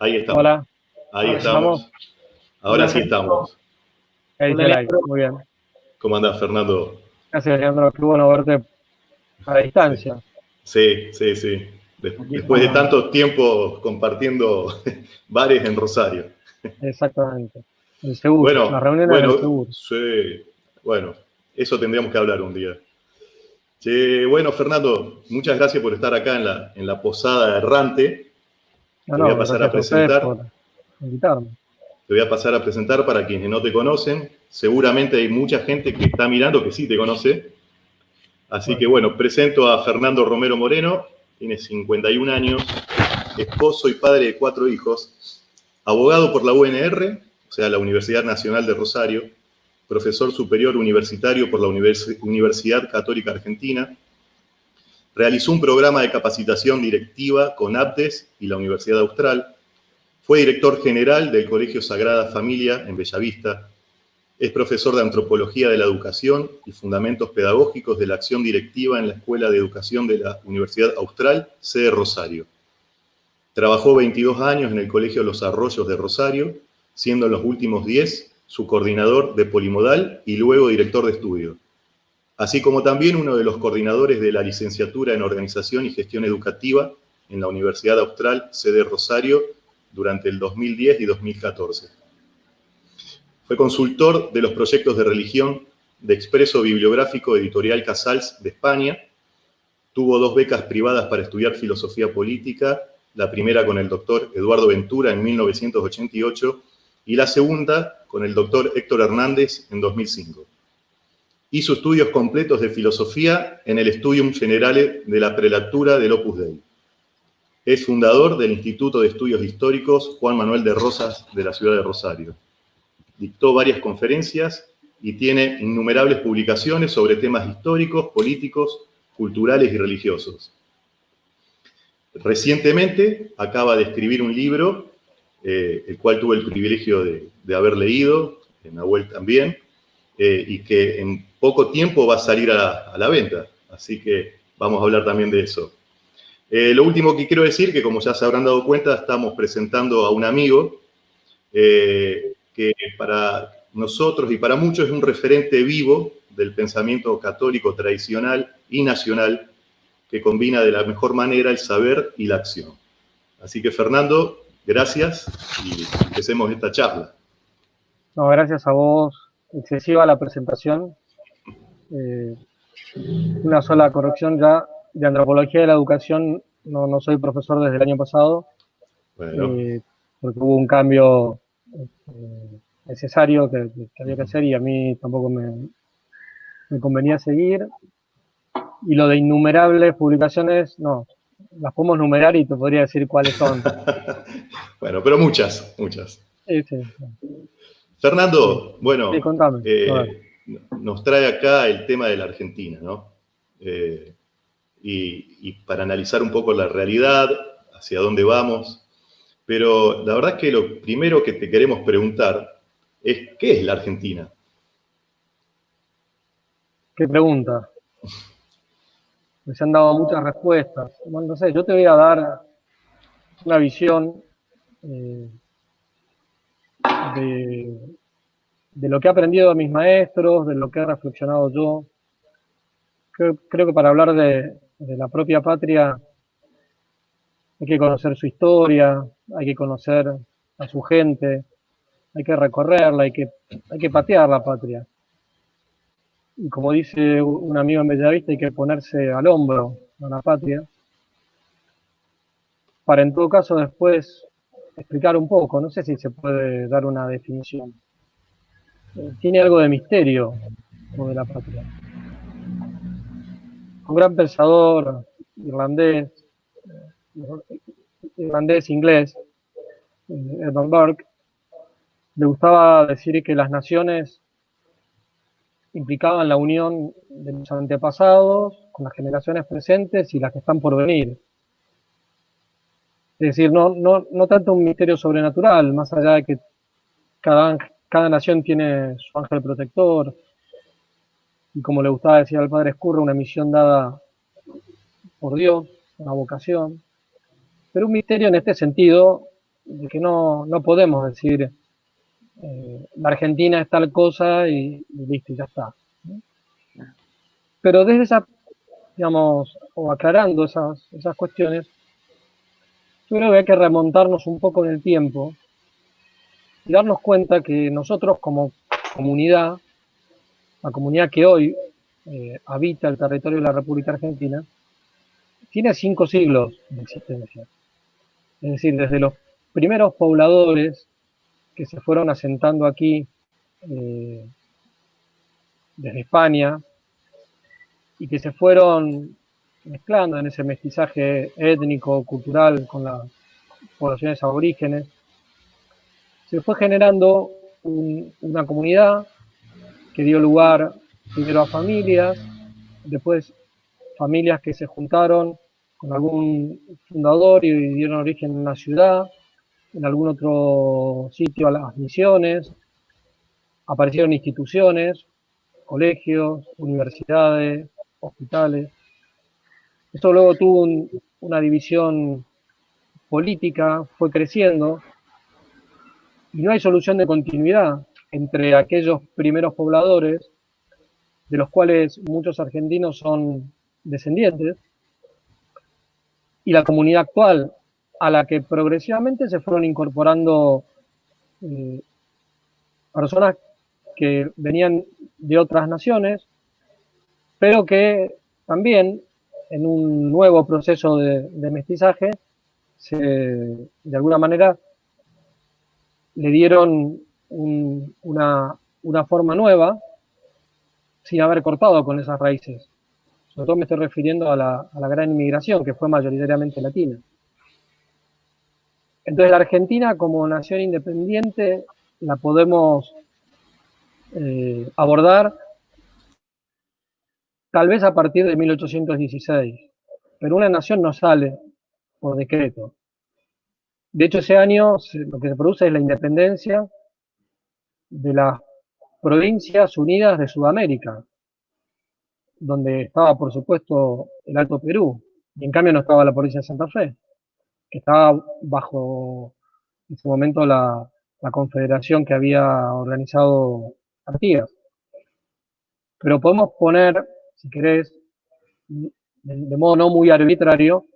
Ahí estamos. Hola. Ahí estamos. Ahora sí estamos. Ahí dice Leandro. Muy bien. ¿Cómo andás, Fernando? Gracias, Leandro. Qué bueno verte a distancia. Sí. Después de tanto tiempo compartiendo bares en Rosario. Exactamente. El Segur, las reuniones del Segur. Sí. Bueno, eso tendríamos que hablar un día. Bueno, Fernando, muchas gracias por estar acá en la posada errante. Te voy a pasar a presentar. Por invitarme. Te voy a pasar a presentar para quienes no te conocen. Seguramente hay mucha gente que está mirando que sí te conoce. Así que bueno, presento a Fernando Romero Moreno, tiene 51 años, esposo y padre de 4 hijos, abogado por la UNR, o sea, la Universidad Nacional de Rosario, profesor superior universitario por la Universidad Católica Argentina, realizó un programa de capacitación directiva con APTES y la Universidad Austral, fue director general del Colegio Sagrada Familia en Bellavista, es profesor de Antropología de la Educación y Fundamentos Pedagógicos de la Acción Directiva en la Escuela de Educación de la Universidad Austral, sede Rosario. Trabajó 22 años en el Colegio Los Arroyos de Rosario, siendo en los últimos 10 su coordinador de polimodal y luego director de estudio, así como también uno de los coordinadores de la licenciatura en Organización y Gestión Educativa en la Universidad Austral, sede Rosario, durante el 2010 y 2014. Fue consultor de los proyectos de religión de Expreso Bibliográfico Editorial Casals de España. Tuvo 2 becas privadas para estudiar filosofía política, la primera con el doctor Eduardo Ventura en 1988 y la segunda con el doctor Héctor Hernández en 2005. Hizo estudios completos de filosofía en el Studium Generale de la Prelatura del Opus Dei. Es fundador del Instituto de Estudios Históricos Juan Manuel de Rosas de la ciudad de Rosario. Dictó varias conferencias y tiene innumerables publicaciones sobre temas históricos, políticos, culturales y religiosos. Recientemente acaba de escribir un libro, el cual tuve el privilegio de haber leído, Nahuel también, y que en poco tiempo va a salir a la venta. Así que vamos a hablar también de eso. Lo último que quiero decir, que como ya se habrán dado cuenta, estamos presentando a un amigo que para nosotros y para muchos es un referente vivo del pensamiento católico tradicional y nacional que combina de la mejor manera el saber y la acción. Así que, Fernando, gracias y empecemos esta charla. No, gracias a vos. Excesiva la presentación. Una sola corrección ya. De Antropología de la Educación no soy profesor desde el año pasado. Bueno. Porque hubo un cambio necesario que había que hacer y a mí tampoco me convenía seguir. Y lo de innumerables publicaciones, no, las podemos numerar y te podría decir cuáles son. Bueno, pero muchas. Sí. Fernando, bueno, sí, contame. nos trae acá el tema de la Argentina, ¿no? Y para analizar un poco la realidad, hacia dónde vamos. Pero la verdad es que lo primero que te queremos preguntar es, ¿qué es la Argentina? ¿Qué pregunta? Se han dado muchas respuestas. Bueno, no sé, yo te voy a dar una visión de lo que he aprendido de mis maestros, de lo que he reflexionado yo. Creo que para hablar de la propia patria hay que conocer su historia, hay que conocer a su gente, hay que recorrerla, hay que patear la patria. Y como dice un amigo en Bellavista, hay que ponerse al hombro a la patria, para en todo caso después explicar un poco, no sé si se puede dar una definición. Tiene algo de misterio lo de la patria. Un gran pensador inglés, Edmund Burke, le gustaba decir que las naciones implicaban la unión de los antepasados con las generaciones presentes y las que están por venir. Es decir, no tanto un misterio sobrenatural, más allá de que cada nación tiene su ángel protector, y como le gustaba decir al padre Escurra, una misión dada por Dios, una vocación, pero un misterio en este sentido que no podemos decir la Argentina es tal cosa y listo, y ya está, ¿no? Pero desde esa, digamos, o aclarando esas cuestiones, yo creo que hay que remontarnos un poco en el tiempo y darnos cuenta que nosotros como comunidad, la comunidad que hoy habita el territorio de la República Argentina, tiene 5 siglos de existencia. Es decir, desde los primeros pobladores que se fueron asentando aquí desde España y que se fueron mezclando en ese mestizaje étnico, cultural con las poblaciones aborígenes, se fue generando una comunidad que dio lugar primero a familias, después familias que se juntaron con algún fundador y dieron origen a una ciudad, en algún otro sitio a las misiones, aparecieron instituciones, colegios, universidades, hospitales. Esto luego tuvo una división política, fue creciendo, y no hay solución de continuidad entre aquellos primeros pobladores, de los cuales muchos argentinos son descendientes, y la comunidad actual, a la que progresivamente se fueron incorporando personas que venían de otras naciones, pero que también en un nuevo proceso de mestizaje, de alguna manera le dieron una forma nueva sin haber cortado con esas raíces. Sobre todo me estoy refiriendo a la gran inmigración, que fue mayoritariamente latina. Entonces la Argentina como nación independiente la podemos abordar tal vez a partir de 1816, pero una nación no sale por decreto. De hecho, ese año lo que se produce es la independencia de las Provincias Unidas de Sudamérica, donde estaba, por supuesto, el Alto Perú, y en cambio no estaba la provincia de Santa Fe, que estaba bajo, en ese momento, la confederación que había organizado Artigas. Pero podemos poner, si querés, de modo no muy arbitrario,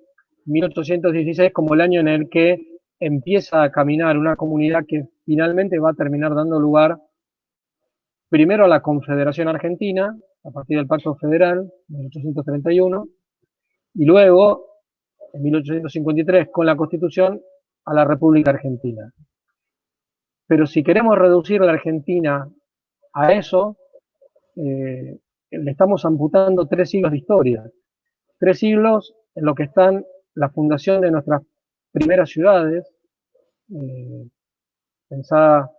1816 como el año en el que empieza a caminar una comunidad que finalmente va a terminar dando lugar primero a la Confederación Argentina, a partir del Pacto Federal, de 1831, y luego, en 1853, con la Constitución, a la República Argentina. Pero si queremos reducir la Argentina a eso, le estamos amputando 3 siglos de historia. 3 siglos en lo que están la fundación de nuestras primeras ciudades, pensada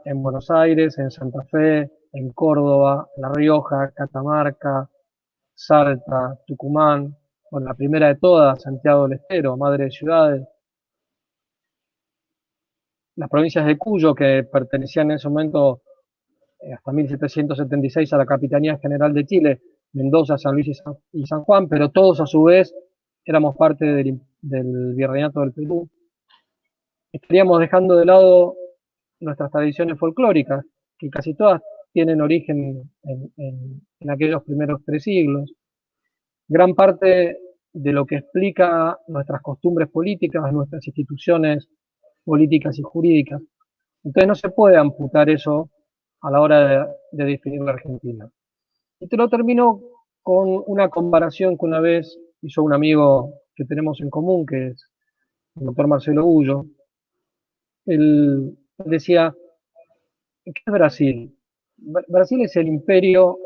en Buenos Aires, en Santa Fe, en Córdoba, La Rioja, Catamarca, Salta, Tucumán, bueno, la primera de todas, Santiago del Estero, madre de ciudades, las provincias de Cuyo, que pertenecían en ese momento hasta 1776 a la Capitanía General de Chile, Mendoza, San Luis y San Juan, pero todos a su vez éramos parte del Virreinato del Perú. Estaríamos dejando de lado nuestras tradiciones folclóricas, que casi todas tienen origen en aquellos primeros 3 siglos. Gran parte de lo que explica nuestras costumbres políticas, nuestras instituciones políticas y jurídicas. Entonces no se puede amputar eso a la hora de definir la Argentina. Y te lo termino con una comparación que una vez hizo un amigo que tenemos en común, que es el doctor Marcelo Ullo. Él decía, ¿qué es Brasil? Brasil es el imperio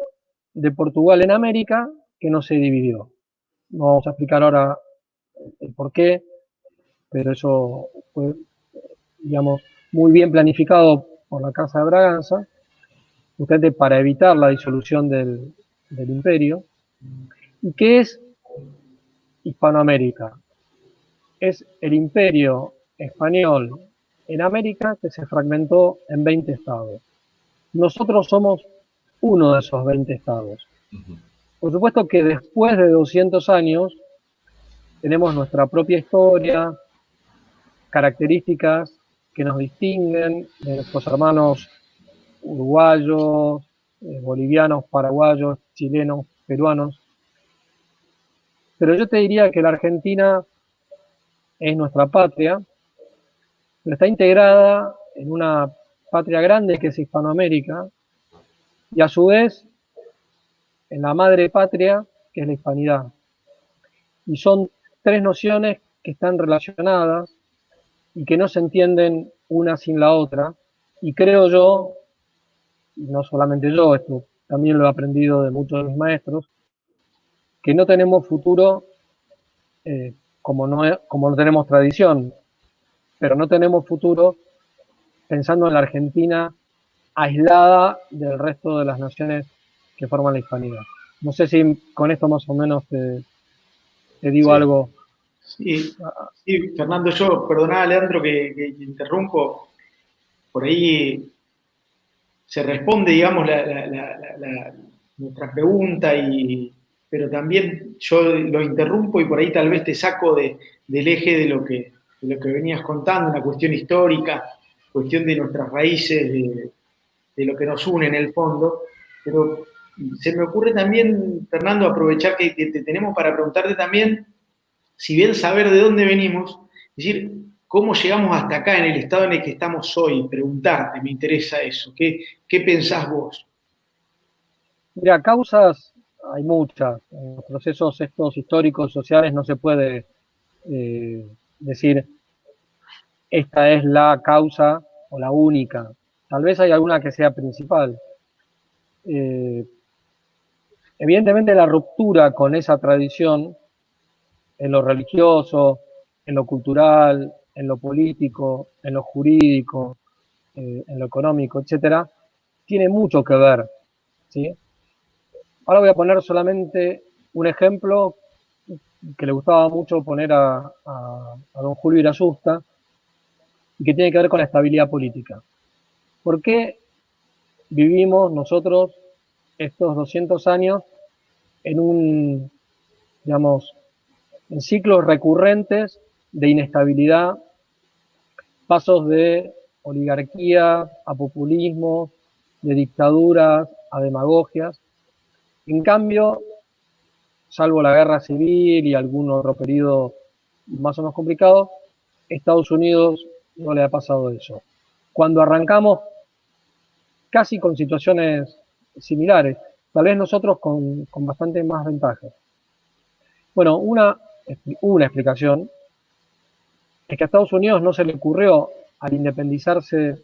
de Portugal en América que no se dividió. No vamos a explicar ahora el por qué, pero eso fue, digamos, muy bien planificado por la Casa de Braganza, justamente para evitar la disolución del imperio. ¿Y qué es Hispanoamérica? Es el imperio español en América que se fragmentó en 20 estados. Nosotros somos uno de esos 20 estados. Por supuesto que después de 200 años tenemos nuestra propia historia, características que nos distinguen de nuestros hermanos uruguayos, bolivianos, paraguayos, chilenos, peruanos. Pero yo te diría que la Argentina es nuestra patria, pero está integrada en una patria grande que es Hispanoamérica, y a su vez en la madre patria, que es la hispanidad. Y son tres nociones que están relacionadas y que no se entienden una sin la otra. Y creo yo, y no solamente yo, esto también lo he aprendido de muchos de mis maestros, que no tenemos futuro como no tenemos tradición, pero no tenemos futuro pensando en la Argentina aislada del resto de las naciones que forman la hispanidad. No sé si con esto más o menos te digo Sí. algo. Sí, sí, Fernando, yo, perdoná, Leandro, que interrumpo, por ahí se responde, digamos, nuestra pregunta, pero también yo lo interrumpo y por ahí tal vez te saco del eje de lo que venías contando, una cuestión histórica, cuestión de nuestras raíces, de lo que nos une en el fondo, pero se me ocurre también, Fernando, aprovechar que te tenemos para preguntarte también, si bien saber de dónde venimos, es decir, cómo llegamos hasta acá en el estado en el que estamos hoy, preguntarte, me interesa eso, ¿qué pensás vos? Mira, causas hay muchas. En los procesos estos históricos, sociales, no se puede decir esta es la causa o la única. Tal vez hay alguna que sea principal. Eh, Evidentemente la ruptura con esa tradición en lo religioso, en lo cultural, en lo político, en lo jurídico, en lo económico, etcétera, tiene mucho que ver, ¿sí? Ahora voy a poner solamente un ejemplo que le gustaba mucho poner a don Julio Irasusta y que tiene que ver con la estabilidad política. ¿Por qué vivimos nosotros estos 200 años en digamos, en ciclos recurrentes de inestabilidad, pasos de oligarquía a populismo, de dictaduras a demagogias? En cambio, salvo la guerra civil y algún otro periodo más o menos complicado, Estados Unidos no le ha pasado eso. Cuando arrancamos casi con situaciones similares, tal vez nosotros con bastante más ventajas. Bueno, una explicación es que a Estados Unidos no se le ocurrió, al independizarse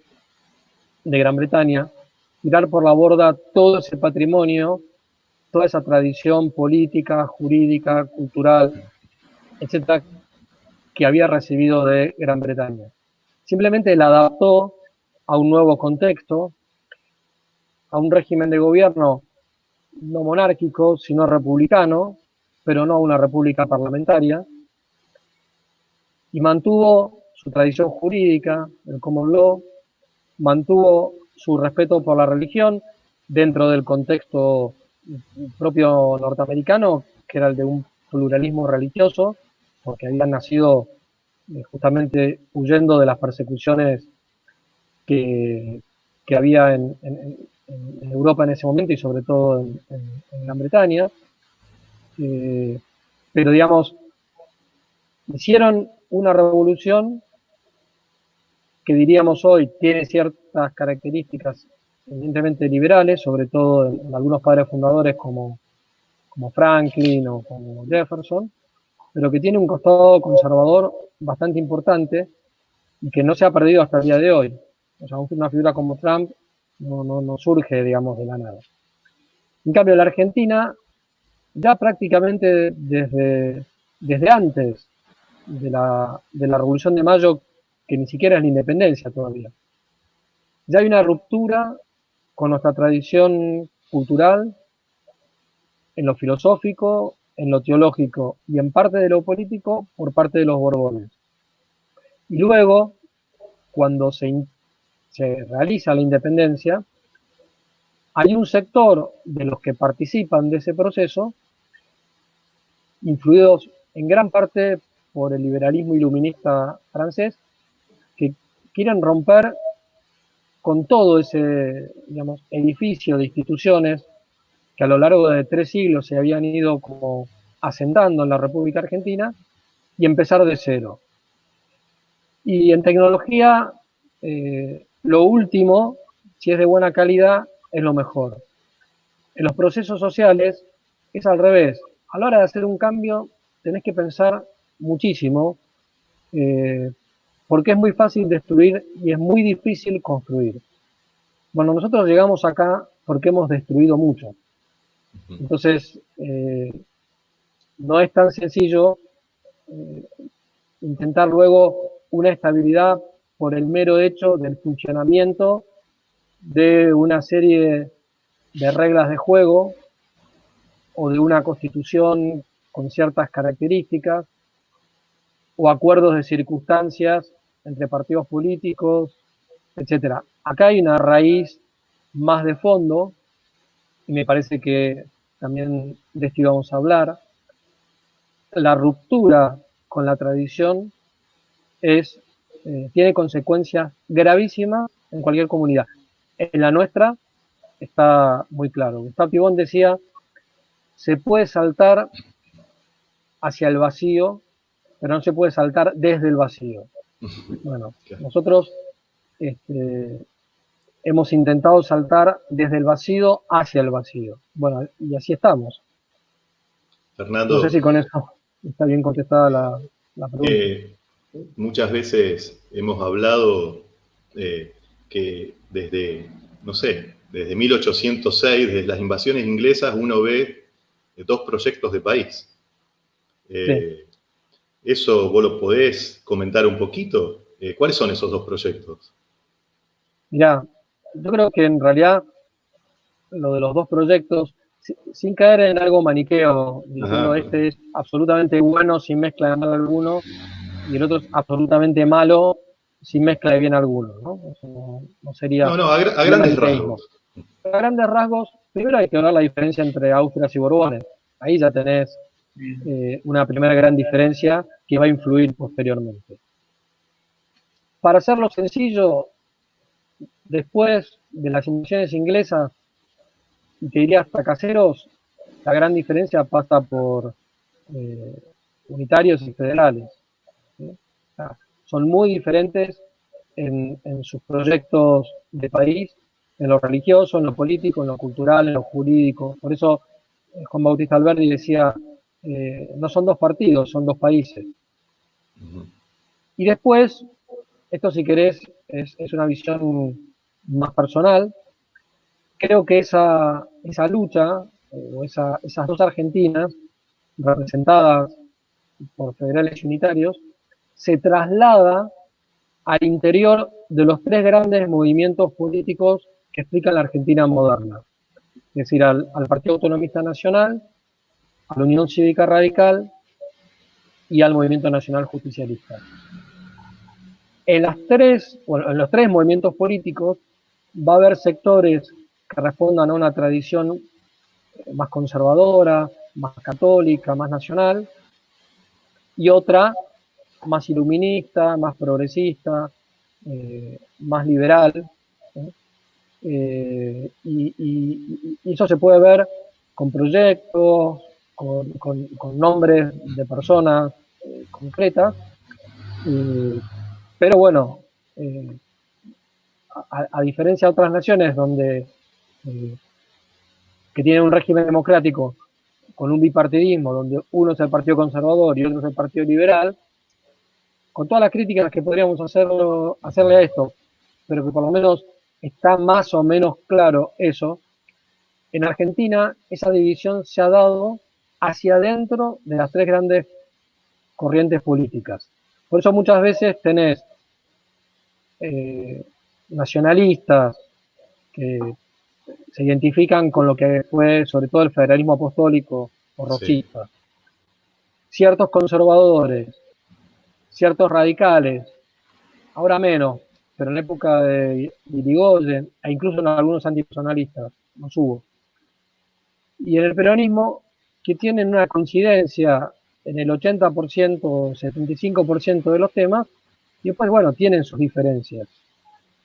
de Gran Bretaña, tirar por la borda todo ese patrimonio, toda esa tradición política, jurídica, cultural, etcétera, que había recibido de Gran Bretaña. Simplemente la adaptó a un nuevo contexto, a un régimen de gobierno no monárquico, sino republicano, pero no una república parlamentaria, y mantuvo su tradición jurídica, el common law, mantuvo su respeto por la religión dentro del contexto propio norteamericano, que era el de un pluralismo religioso, porque habían nacido justamente huyendo de las persecuciones que había en Europa en ese momento y sobre todo en Gran Bretaña. Pero digamos, hicieron una revolución que diríamos hoy tiene ciertas características evidentemente liberales, sobre todo en algunos padres fundadores como Franklin o como Jefferson, pero que tiene un costado conservador bastante importante y que no se ha perdido hasta el día de hoy. O sea, una figura como Trump no surge, digamos, de la nada. En cambio, la Argentina, ya prácticamente desde antes de la Revolución de Mayo, que ni siquiera es la independencia todavía, ya hay una ruptura con nuestra tradición cultural, en lo filosófico, en lo teológico y en parte de lo político por parte de los Borbones. Y luego, cuando se realiza la independencia, hay un sector de los que participan de ese proceso, influidos en gran parte por el liberalismo iluminista francés, que quieren romper con todo ese, digamos, edificio de instituciones que a lo largo de 3 siglos se habían ido como asentando en la República Argentina y empezar de cero. Y en tecnología, lo último, si es de buena calidad, es lo mejor. En los procesos sociales es al revés. A la hora de hacer un cambio, tenés que pensar muchísimo, porque es muy fácil destruir y es muy difícil construir. Bueno, nosotros llegamos acá porque hemos destruido mucho. Entonces, no es tan sencillo intentar luego una estabilidad por el mero hecho del funcionamiento de una serie de reglas de juego o de una constitución con ciertas características o acuerdos de circunstancias entre partidos políticos, etcétera. Acá hay una raíz más de fondo, y me parece que también de esto íbamos a hablar. La ruptura con la tradición tiene consecuencias gravísimas en cualquier comunidad. En la nuestra está muy claro. Gustavo Pibón decía, se puede saltar hacia el vacío, pero no se puede saltar desde el vacío. Bueno, nosotros hemos intentado saltar desde el vacío hacia el vacío. Bueno, y así estamos. Fernando, no sé si con eso está bien contestada la pregunta. Muchas veces hemos hablado que desde, no sé, desde 1806, desde las invasiones inglesas, uno ve 2 proyectos de país. Sí. ¿Eso vos lo podés comentar un poquito? ¿Cuáles son esos 2 proyectos? Mirá, yo creo que en realidad lo de los 2 proyectos, sin caer en algo maniqueo, diciendo este es absolutamente bueno sin mezcla de mal alguno, y el otro es absolutamente malo sin mezcla de bien alguno, ¿no? Eso no sería No, a grandes rasgos. A grandes rasgos, primero hay que ver la diferencia entre Austrias y Borbones. Ahí ya tenés una primera gran diferencia que va a influir posteriormente. Para hacerlo sencillo, después de las invasiones inglesas, y te diría hasta caseros, la gran diferencia pasa por unitarios y federales. ¿Sí? O sea, son muy diferentes en sus proyectos de país, en lo religioso, en lo político, en lo cultural, en lo jurídico. Por eso Juan Bautista Alberdi decía, no son 2 partidos, son 2 países. Y después, esto si querés, es una visión más personal. Creo que esa lucha, o esas 2 Argentinas, representadas por federales y unitarios, se traslada al interior de los 3 grandes movimientos políticos que explican la Argentina moderna. Es decir, al Partido Autonomista Nacional, a la Unión Cívica Radical y al Movimiento Nacional Justicialista. En los 3 movimientos políticos va a haber sectores que respondan a una tradición más conservadora, más católica, más nacional, y otra más iluminista, más progresista, más liberal. Y eso se puede ver con proyectos, con nombres de personas concretas, pero bueno, a diferencia de otras naciones donde que tienen un régimen democrático con un bipartidismo, donde uno es el Partido Conservador y otro es el Partido Liberal, con todas las críticas que podríamos hacerle a esto, pero que por lo menos está más o menos claro eso, en Argentina esa división se ha dado hacia adentro de las 3 grandes corrientes políticas. Por eso muchas veces tenés nacionalistas que se identifican con lo que fue sobre todo el federalismo apostólico o rosista, sí. Ciertos conservadores, ciertos radicales, ahora menos, pero en la época de Irigoyen, e incluso en algunos antipersonalistas, los hubo. Y en el peronismo, que tienen una coincidencia en el 80%, 75% de los temas, Y después, bueno, tienen sus diferencias.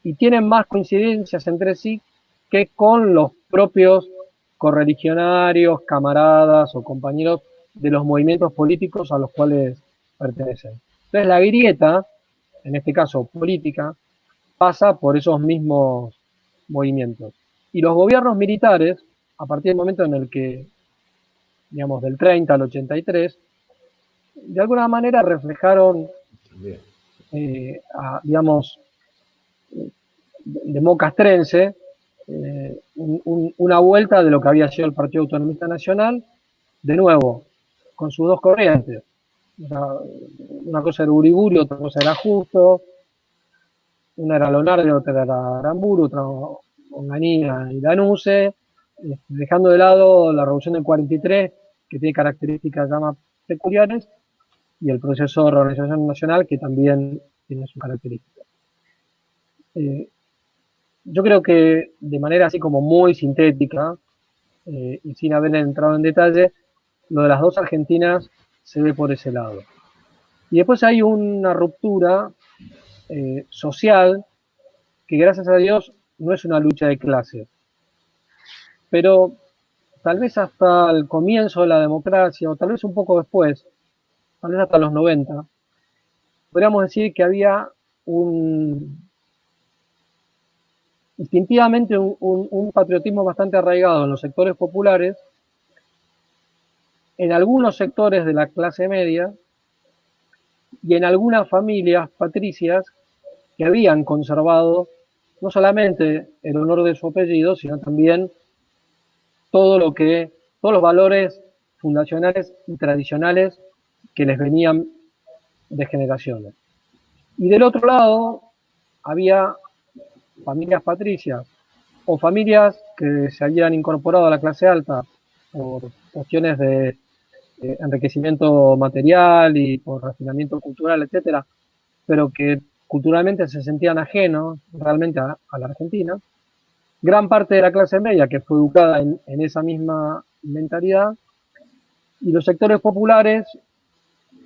Y tienen más coincidencias entre sí que con los propios correligionarios, camaradas o compañeros de los movimientos políticos a los cuales pertenecen. Entonces la grieta, en este caso política, pasa por esos mismos movimientos. Y los gobiernos militares, a partir del momento en el que, digamos, del 30 al 83, de alguna manera reflejaron, digamos, de modo castrense, una vuelta de lo que había sido el Partido Autonomista Nacional, de nuevo, con sus dos corrientes. O sea, una cosa era Uriburu, otra cosa era Justo, una era Lonardi, otra era Aramburu, otra Onganía y Danuse, dejando de lado la Revolución del 43, que tiene características ya más peculiares, y el proceso de reorganización nacional, que también tiene sus características. Yo creo que de manera así como muy sintética, y sin haber entrado en detalle, lo de las dos Argentinas se ve por ese lado. Y después hay una ruptura social que, gracias a Dios, no es una lucha de clases. Pero tal vez hasta el comienzo de la democracia, o tal vez un poco después, tal vez hasta los 90, podríamos decir que había instintivamente un patriotismo bastante arraigado en los sectores populares, en algunos sectores de la clase media y en algunas familias patricias que habían conservado no solamente el honor de su apellido, sino también todos los valores fundacionales y tradicionales que les venían de generaciones. Y del otro lado había familias patricias o familias que se habían incorporado a la clase alta por cuestiones de enriquecimiento material y por refinamiento cultural, etcétera, pero que culturalmente se sentían ajenos realmente a la Argentina. Gran parte de la clase media que fue educada en esa misma mentalidad, y los sectores populares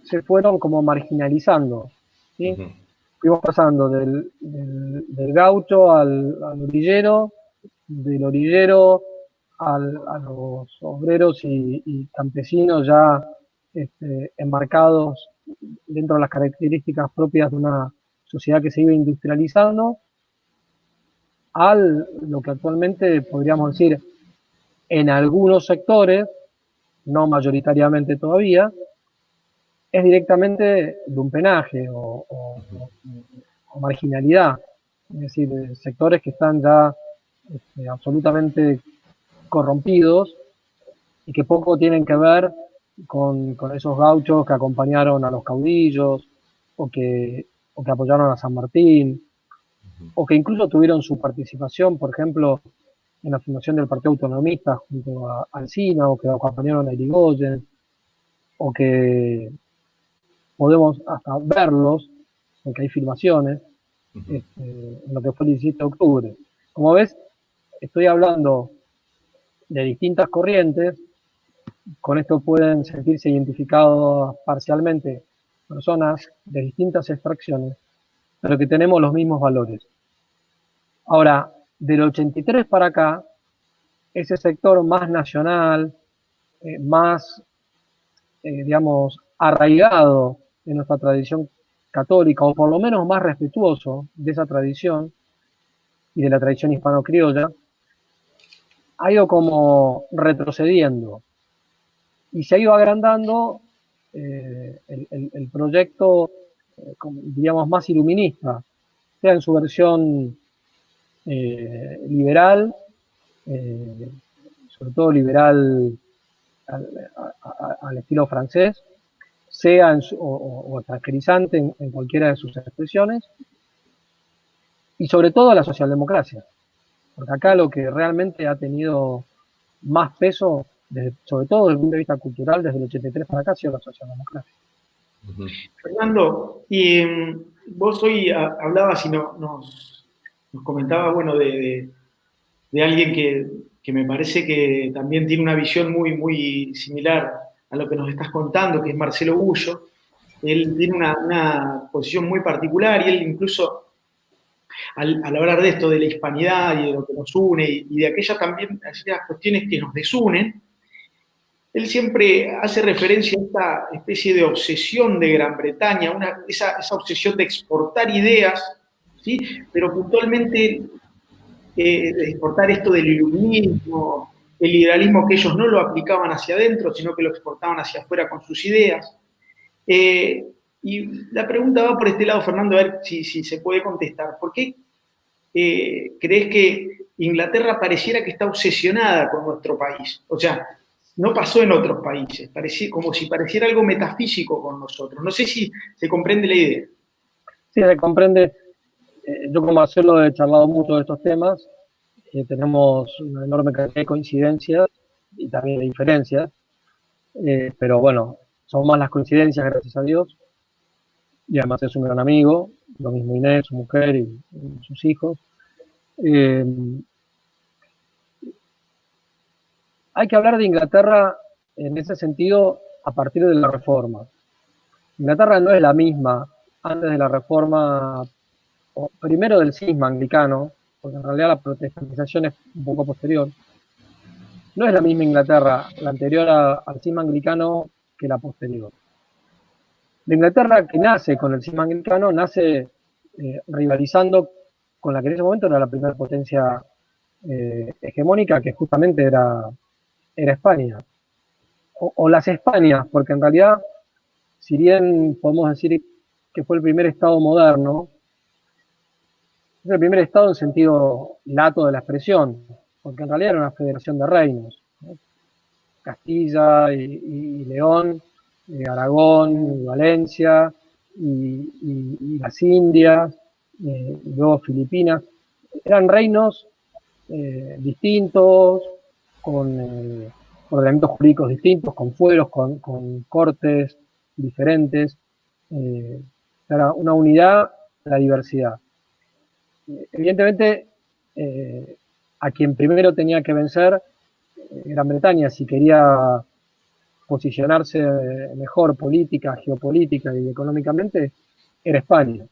se fueron como marginalizando, ¿sí? Fuimos pasando del gaucho al orillero, del orillero a los obreros y campesinos ya enmarcados dentro de las características propias de una sociedad que se iba industrializando, a lo que actualmente podríamos decir en algunos sectores, no mayoritariamente todavía, es directamente lumpenaje o marginalidad. Es decir, sectores que están ya absolutamente corrompidos y que poco tienen que ver con esos gauchos que acompañaron a los caudillos o que apoyaron a San Martín, o que incluso tuvieron su participación, por ejemplo, en la fundación del Partido Autonomista junto a Alsina, o que acompañaron a Irigoyen, o que podemos hasta verlos, porque hay filmaciones, en lo que fue el 17 de octubre. Como ves, estoy hablando de distintas corrientes, con esto pueden sentirse identificados parcialmente personas de distintas extracciones, pero que tenemos los mismos valores. Ahora, del 83 para acá, ese sector más nacional, más, digamos, arraigado en nuestra tradición católica, o por lo menos más respetuoso de esa tradición y de la tradición hispano-criolla, ha ido como retrocediendo y se ha ido agrandando el proyecto, diríamos, más iluminista, sea en su versión liberal, sobre todo liberal al estilo francés, sea o tranquilizante en cualquiera de sus expresiones, y sobre todo la socialdemocracia, porque acá lo que realmente ha tenido más peso, sobre todo desde el punto de vista cultural, desde el 83 para acá, ha sido la socialdemocracia. Fernando, y vos hoy hablabas y nos comentabas, bueno, de alguien que me parece que también tiene una visión muy, muy similar a lo que nos estás contando, que es Marcelo Gullo. Él tiene una posición muy particular y él incluso al hablar de esto, de la hispanidad y de lo que nos une y de aquellas también aquellas cuestiones que nos desunen, él siempre hace referencia a esta especie de obsesión de Gran Bretaña, esa obsesión de exportar ideas, ¿sí? Pero puntualmente de exportar esto del iluminismo, el liberalismo que ellos no lo aplicaban hacia adentro, sino que lo exportaban hacia afuera con sus ideas. Y la pregunta va por este lado, Fernando, a ver si se puede contestar. ¿Por qué crees que Inglaterra pareciera que está obsesionada con nuestro país? O sea, no pasó en otros países, como si pareciera algo metafísico con nosotros. No sé si se comprende la idea. Sí, se comprende. Yo con Marcelo he charlado mucho de estos temas. Tenemos una enorme cantidad de coincidencias y también de diferencias. Pero bueno, son más las coincidencias, gracias a Dios. Y además es un gran amigo, lo mismo Inés, su mujer y sus hijos. Hay que hablar de Inglaterra en ese sentido a partir de la Reforma. Inglaterra no es la misma antes de la Reforma, o primero del cisma anglicano, porque en realidad la protestantización es un poco posterior. No es la misma Inglaterra, la anterior al cisma anglicano, que la posterior. La Inglaterra que nace con el cisma anglicano nace rivalizando con la que en ese momento era la primera potencia hegemónica, que justamente era España. O las Españas, porque en realidad, si bien podemos decir que fue el primer Estado moderno, es el primer Estado en sentido lato de la expresión, porque en realidad era una federación de reinos, ¿no? Castilla y León, Aragón, y Valencia, y las Indias, y luego Filipinas. Eran reinos distintos, con ordenamientos jurídicos distintos, con fueros, con cortes diferentes. Era una unidad, la diversidad. Evidentemente, a quien primero tenía que vencer Gran Bretaña, si quería posicionarse mejor política, geopolítica y económicamente, era España. De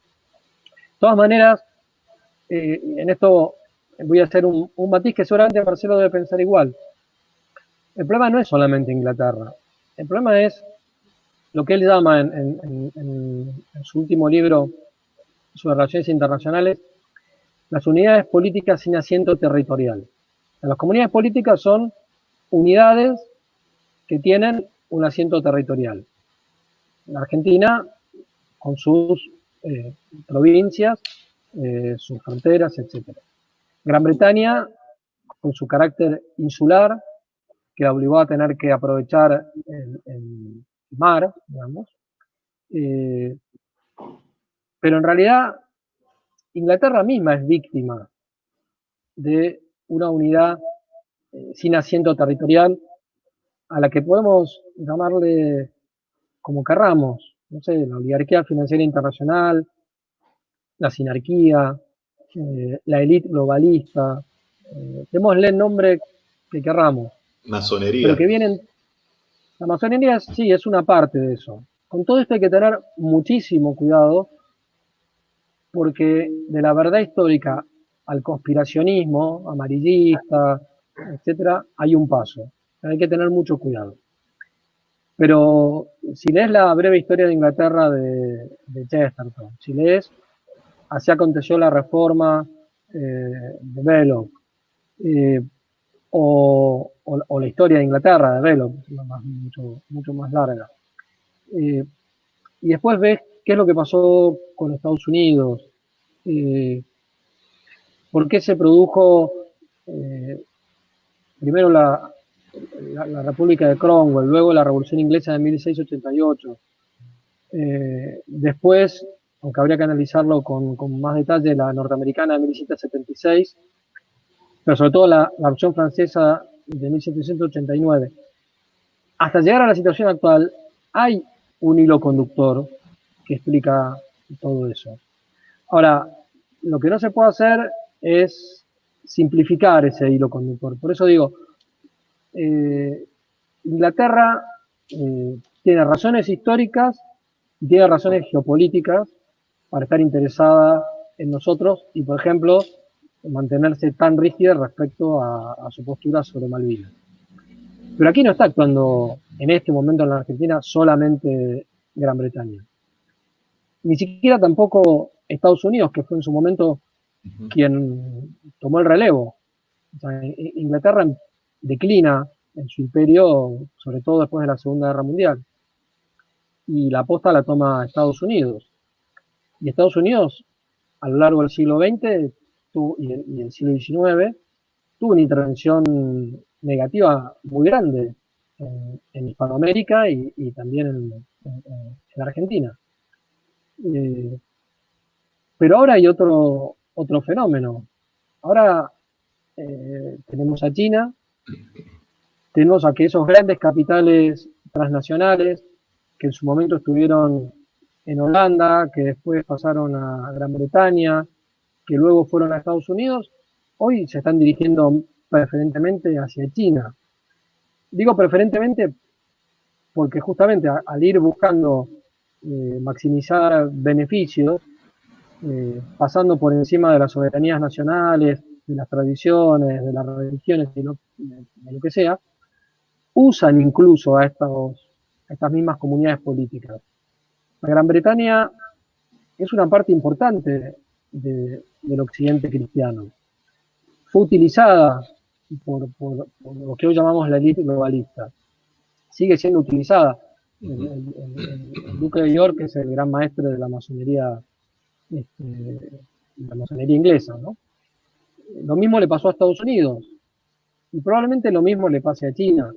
todas maneras, en esto voy a hacer un matiz que seguramente Marcelo debe pensar igual. El problema no es solamente Inglaterra. El problema es lo que él llama en su último libro sobre relaciones internacionales, las unidades políticas sin asiento territorial. Las comunidades políticas son unidades que tienen un asiento territorial. La Argentina, con sus provincias, sus fronteras, etc. Gran Bretaña, con su carácter insular, que la obligó a tener que aprovechar el mar, digamos. Pero en realidad, Inglaterra misma es víctima de una unidad sin asiento territorial a la que podemos llamarle como querramos, no sé, la oligarquía financiera internacional, la sinarquía, la élite globalista, démosle el nombre que querramos. Masonería. Pero que vienen, la masonería sí es una parte de eso. Con todo esto hay que tener muchísimo cuidado, porque de la verdad histórica al conspiracionismo amarillista, etcétera, hay un paso. Hay que tener mucho cuidado. Pero si lees la breve historia de Inglaterra de Chesterton, si lees Así aconteció la reforma de Belloc, o la historia de Inglaterra de Belloc, mucho más larga. Y después ves qué es lo que pasó con Estados Unidos, por qué se produjo primero la República de Cromwell, luego la Revolución Inglesa de 1688. Después, aunque habría que analizarlo con más detalle, la norteamericana de 1776, pero sobre todo la opción francesa de 1789. Hasta llegar a la situación actual, hay un hilo conductor que explica todo eso. Ahora, lo que no se puede hacer es simplificar ese hilo conductor. Por eso digo, Inglaterra tiene razones históricas y tiene razones geopolíticas para estar interesada en nosotros y, por ejemplo, mantenerse tan rígida respecto a su postura sobre Malvinas. Pero aquí no está actuando en este momento en la Argentina solamente Gran Bretaña. Ni siquiera tampoco Estados Unidos, que fue en su momento quien tomó el relevo. O sea, Inglaterra declina en su imperio, sobre todo después de la Segunda Guerra Mundial, y la posta la toma Estados Unidos. Y Estados Unidos, a lo largo del siglo XX y el siglo XIX, tuvo una intervención negativa muy grande en Hispanoamérica y también en Argentina. Pero ahora hay otro fenómeno. Ahora tenemos a China, tenemos a que esos grandes capitales transnacionales que en su momento estuvieron en Holanda, que después pasaron a Gran Bretaña, que luego fueron a Estados Unidos, hoy se están dirigiendo preferentemente hacia China. Digo preferentemente porque justamente al ir buscando maximizar beneficios, pasando por encima de las soberanías nacionales, de las tradiciones, de las religiones, de lo que sea, usan incluso a estas mismas comunidades políticas. La Gran Bretaña es una parte importante del occidente cristiano. Fue utilizada por lo que hoy llamamos la élite globalista. Sigue siendo utilizada. El duque de York es el gran maestro de la masonería, inglesa, ¿no? Lo mismo le pasó a Estados Unidos y probablemente lo mismo le pase a China.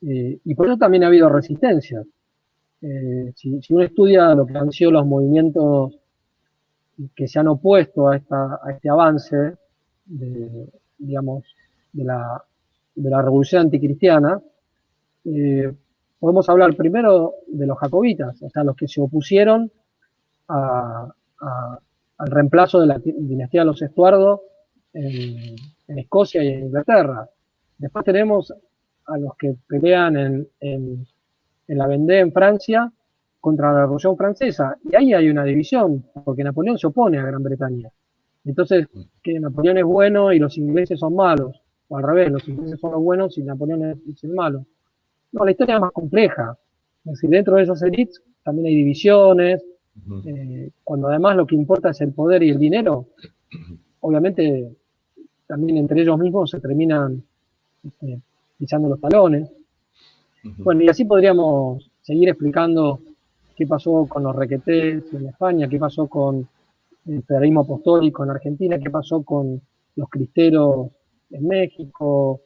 Y por eso también ha habido resistencia. Si uno estudia lo que han sido los movimientos que se han opuesto a este avance de la revolución anticristiana, podemos hablar primero de los jacobitas, o sea, los que se opusieron al reemplazo de la dinastía de los Estuardo en Escocia y en Inglaterra. Después tenemos a los que pelean en la Vendée en Francia contra la Revolución Francesa, y ahí hay una división, porque Napoleón se opone a Gran Bretaña. Entonces, que Napoleón es bueno y los ingleses son malos, o al revés, los ingleses son los buenos y Napoleón es el malo. No, la historia es más compleja. Es decir, dentro de esas élites también hay divisiones, cuando además lo que importa es el poder y el dinero, obviamente también entre ellos mismos se terminan pisando los talones. Bueno, y así podríamos seguir explicando qué pasó con los requetés en España, qué pasó con el federalismo apostólico en Argentina, qué pasó con los cristeros en México,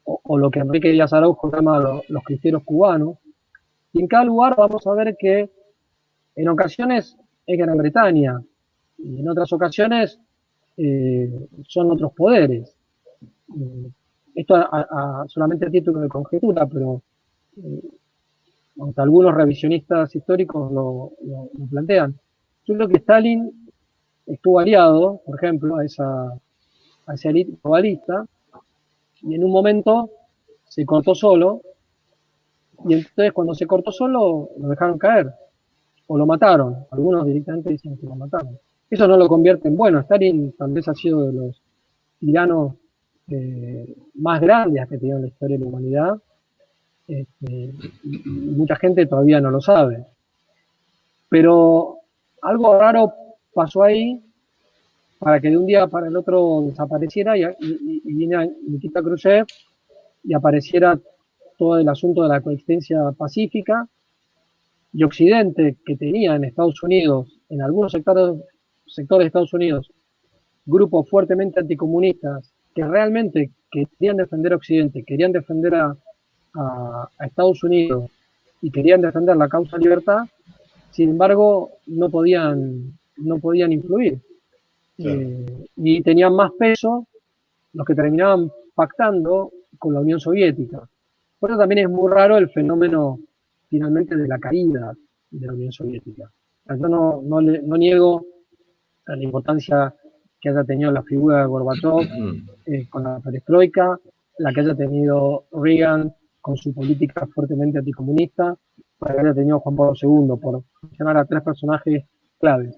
o lo que Enrique Díaz Araujo llama los cristeros cubanos. Y en cada lugar vamos a ver que en ocasiones es Gran Bretaña, y en otras ocasiones son otros poderes. Esto solamente a título de conjetura, pero aunque algunos revisionistas históricos lo plantean. Yo creo que Stalin estuvo aliado, por ejemplo, a esa élite globalista, y en un momento se cortó solo, y entonces cuando se cortó solo lo dejaron caer, o lo mataron. Algunos directamente dicen que lo mataron. Eso no lo convierte en bueno. Stalin tal vez ha sido de los tiranos más grandes que ha tenido en la historia de la humanidad. Y mucha gente todavía no lo sabe. Pero algo raro pasó ahí para que de un día para el otro desapareciera y vino Nikita Khrushchev y apareciera todo el asunto de la coexistencia pacífica, y Occidente, que tenía en Estados Unidos, en algunos sectores de Estados Unidos, grupos fuertemente anticomunistas que realmente querían defender a Occidente, querían defender a Estados Unidos y querían defender la causa de libertad, sin embargo no podían influir. Claro. Y tenían más peso los que terminaban pactando con la Unión Soviética. Por eso también es muy raro el fenómeno finalmente de la caída de la Unión Soviética. Yo no niego la importancia que haya tenido la figura de Gorbachev con la perestroika, la que haya tenido Reagan con su política fuertemente anticomunista, para haber tenido Juan Pablo II, por mencionar a 3 personajes claves.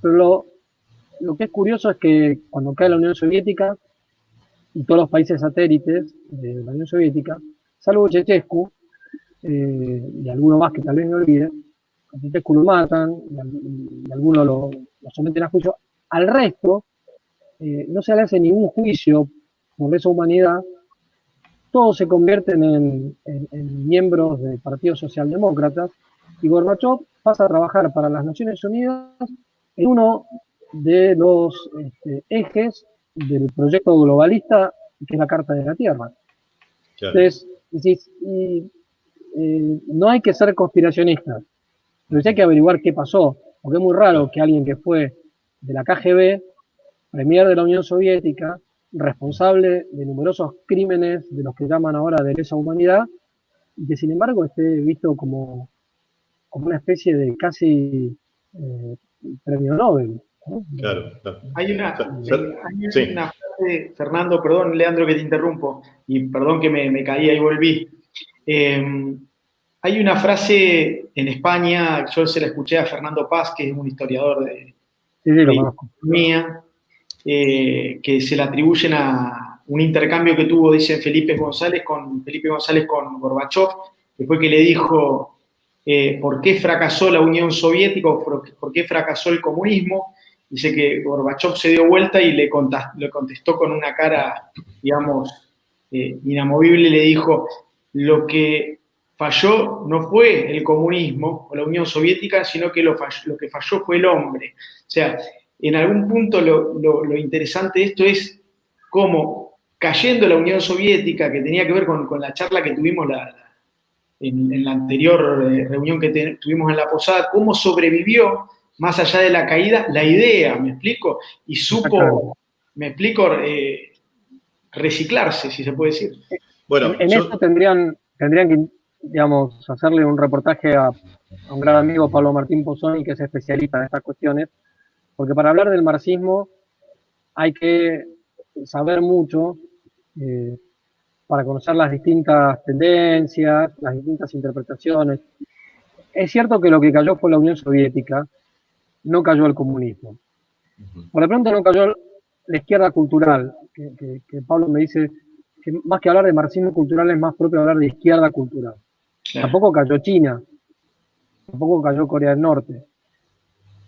Pero lo que es curioso es que cuando cae la Unión Soviética y todos los países satélites de la Unión Soviética, salvo Ceausescu y alguno más que tal vez me olvide, a Ceausescu lo matan y algunos lo someten a juicio, al resto no se le hace ningún juicio por lesa humanidad, todos se convierten en miembros del Partido Socialdemócrata y Gorbachev pasa a trabajar para las Naciones Unidas en uno de los ejes del proyecto globalista, que es la Carta de la Tierra. Claro. Entonces, no hay que ser conspiracionista, pero sí hay que averiguar qué pasó, porque es muy raro que alguien que fue de la KGB, premier de la Unión Soviética, responsable de numerosos crímenes de los que llaman ahora de lesa humanidad, y que sin embargo esté visto como una especie de casi premio Nobel. ¿No? Claro, claro. Hay una frase, Fernando, perdón, Leandro, que te interrumpo, y perdón que me caí y volví. Hay una frase en España, yo se la escuché a Fernando Paz, que es un historiador de economía, que se le atribuyen a un intercambio que tuvo, dice Felipe González con Gorbachev, que fue que le dijo por qué fracasó la Unión Soviética, por qué fracasó el comunismo. Dice que Gorbachev se dio vuelta y le contestó con una cara, digamos, inamovible, y le dijo: lo que falló no fue el comunismo o la Unión Soviética, sino que lo que falló fue el hombre. O sea, en algún punto lo interesante de esto es cómo, cayendo la Unión Soviética, que tenía que ver con la charla que tuvimos en la anterior reunión que tuvimos en la posada, cómo sobrevivió, más allá de la caída, la idea, ¿me explico? Y supo, reciclarse, si se puede decir. Bueno, en esto tendrían que, digamos, hacerle un reportaje a un gran amigo, Pablo Martín Pozzoni, que es especialista en estas cuestiones, porque para hablar del marxismo hay que saber mucho para conocer las distintas tendencias, las distintas interpretaciones. Es cierto que lo que cayó fue la Unión Soviética, no cayó el comunismo. Por de pronto no cayó la izquierda cultural, que Pablo me dice que más que hablar de marxismo cultural es más propio hablar de izquierda cultural. Claro. Tampoco cayó China, tampoco cayó Corea del Norte.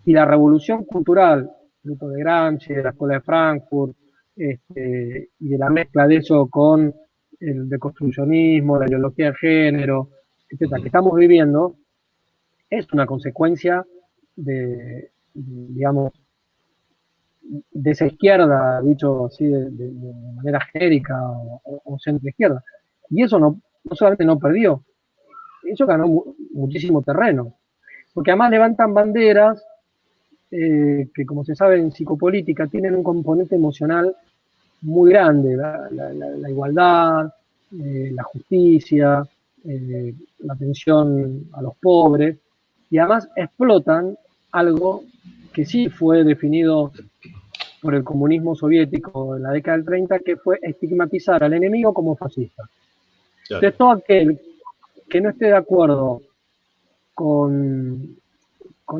Y la revolución cultural, fruto de Gramsci, de la Escuela de Frankfurt, y de la mezcla de eso con el deconstruccionismo, la ideología de género, etcétera, que estamos viviendo, es una consecuencia digamos, de esa izquierda, dicho así de manera genérica o centro-izquierda. Y eso no solamente no perdió, eso ganó muchísimo terreno. Porque además levantan banderas que, como se sabe en psicopolítica, tienen un componente emocional muy grande, la igualdad, la justicia, la atención a los pobres, y además explotan algo que sí fue definido por el comunismo soviético en la década del 30, que fue estigmatizar al enemigo como fascista. Claro. Entonces, todo aquel que no esté de acuerdo con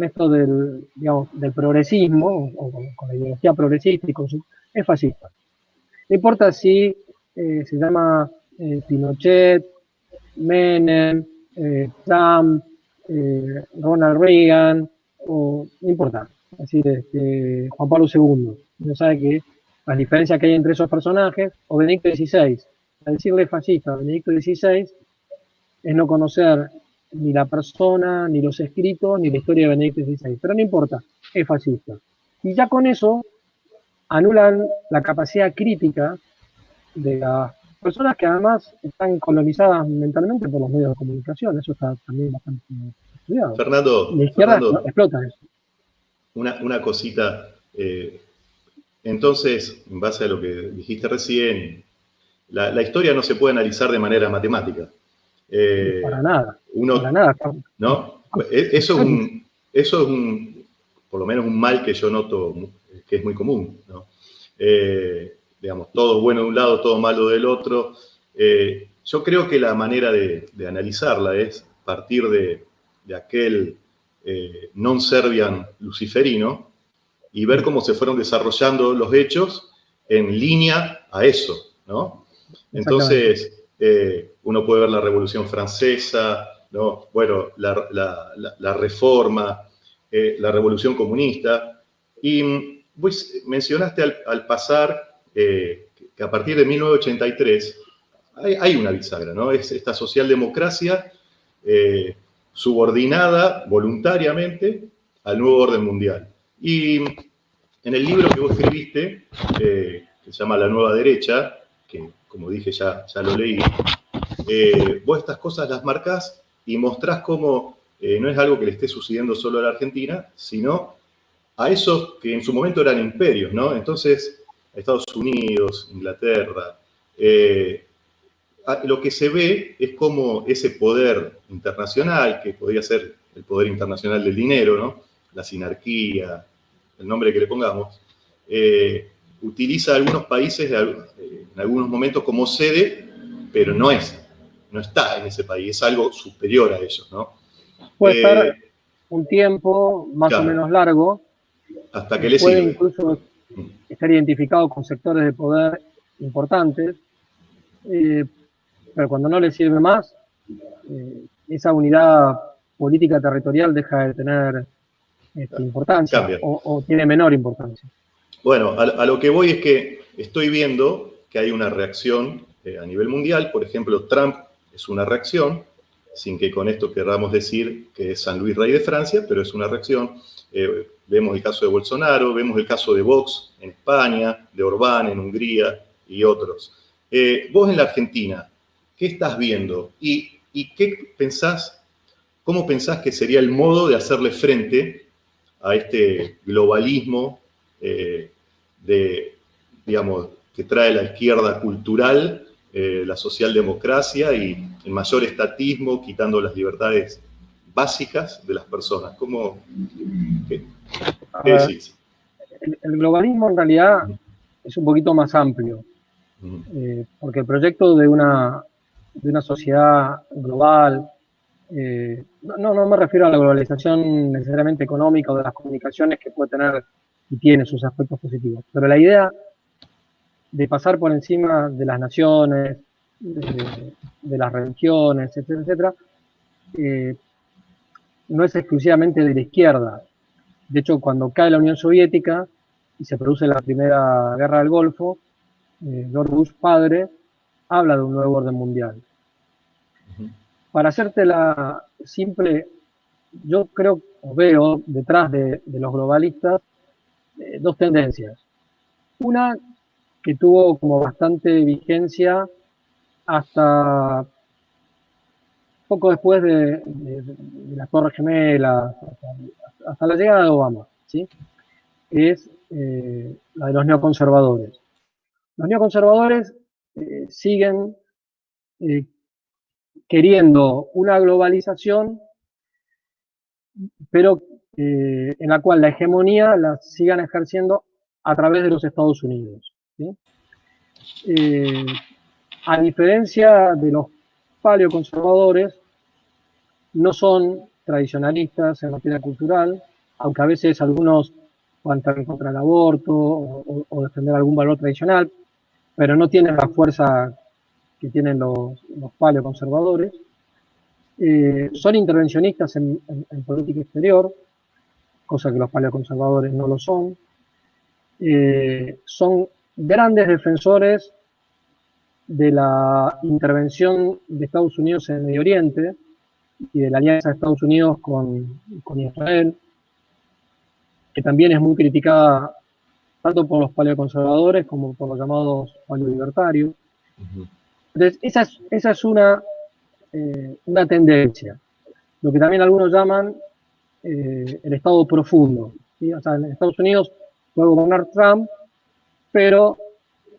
esto del progresismo, o con la ideología progresista, es fascista. No importa si se llama Pinochet, Menem, Trump, Ronald Reagan, o no importa. Es decir, Juan Pablo II. Uno sabe que las diferencias que hay entre esos personajes, o Benedicto XVI. Al decirle fascista a Benedicto XVI es no conocer ni la persona, ni los escritos, ni la historia de Benedicto XVI. Pero no importa, es fascista. Y ya con eso anulan la capacidad crítica de las personas que además están colonizadas mentalmente por los medios de comunicación. Eso está también bastante estudiado. Fernando, la izquierda explota eso. Una cosita. Entonces, en base a lo que dijiste recién, la historia no se puede analizar de manera matemática. Para nada. Para nada. ¿No? Eso es por lo menos un mal que yo noto que es muy común, ¿no? Digamos, todo bueno de un lado, todo malo del otro. Yo creo que la manera de analizarla es partir de aquel non-Serbian luciferino y ver cómo se fueron desarrollando los hechos en línea a eso, ¿no? Entonces, uno puede ver la Revolución Francesa, ¿no? Bueno, la Reforma, la Revolución Comunista, y vos mencionaste al pasar que a partir de 1983 hay una bisagra, ¿no? Es esta socialdemocracia subordinada voluntariamente al nuevo orden mundial. Y en el libro que vos escribiste, que se llama La Nueva Derecha, que como dije ya lo leí, vos estas cosas las marcás y mostrás cómo no es algo que le esté sucediendo solo a la Argentina, sino a esos que en su momento eran imperios, ¿no? Entonces, Estados Unidos, Inglaterra, lo que se ve es como ese poder internacional, que podría ser el poder internacional del dinero, ¿no? La sinarquía, el nombre que le pongamos, utiliza a algunos países en algunos momentos como sede, pero no está en ese país, es algo superior a ellos, ¿no? Puede estar un tiempo más o menos largo, hasta que le puede sirve. Incluso estar identificado con sectores de poder importantes, pero cuando no le sirve más, esa unidad política territorial deja de tener importancia o tiene menor importancia. Bueno, a lo que voy es que estoy viendo que hay una reacción a nivel mundial. Por ejemplo, Trump es una reacción, sin que con esto queramos decir que es San Luis Rey de Francia, pero es una reacción. Vemos el caso de Bolsonaro, vemos el caso de Vox en España, de Orbán en Hungría y otros. Vos en la Argentina, ¿qué estás viendo? ¿Y qué pensás, cómo pensás que sería el modo de hacerle frente a este globalismo digamos, que trae la izquierda cultural, la socialdemocracia y el mayor estatismo, quitando las libertades básicas de las personas? ¿Qué decís? El globalismo en realidad es un poquito más amplio, porque el proyecto de una sociedad global, no me refiero a la globalización necesariamente económica o de las comunicaciones, que puede tener y tiene sus aspectos positivos, pero la idea de pasar por encima de las naciones, de las religiones, etcétera, etcétera, no es exclusivamente de la izquierda. De hecho, cuando cae la Unión Soviética y se produce la primera guerra del Golfo, George Bush padre habla de un nuevo orden mundial. Para hacértela simple, yo creo o veo detrás de los globalistas dos tendencias. Una que tuvo como bastante vigencia hasta poco después de las Torres Gemelas, hasta la llegada de Obama, ¿sí? Es la de los neoconservadores. Los neoconservadores siguen queriendo una globalización, pero en la cual la hegemonía la sigan ejerciendo a través de los Estados Unidos, ¿sí? A diferencia de los paleoconservadores, no son tradicionalistas en materia cultural, aunque a veces algunos puedan estar en contra del aborto o defender algún valor tradicional, pero no tienen la fuerza que tienen los paleoconservadores. Son intervencionistas en política exterior, cosa que los paleoconservadores no lo son. Son grandes defensores de la intervención de Estados Unidos en el Medio Oriente y de la alianza de Estados Unidos con Israel, que también es muy criticada tanto por los paleoconservadores como por los llamados paleolibertarios. Entonces, esa es una tendencia, lo que también algunos llaman el Estado profundo, ¿sí? O sea, en Estados Unidos puede gobernar Trump, pero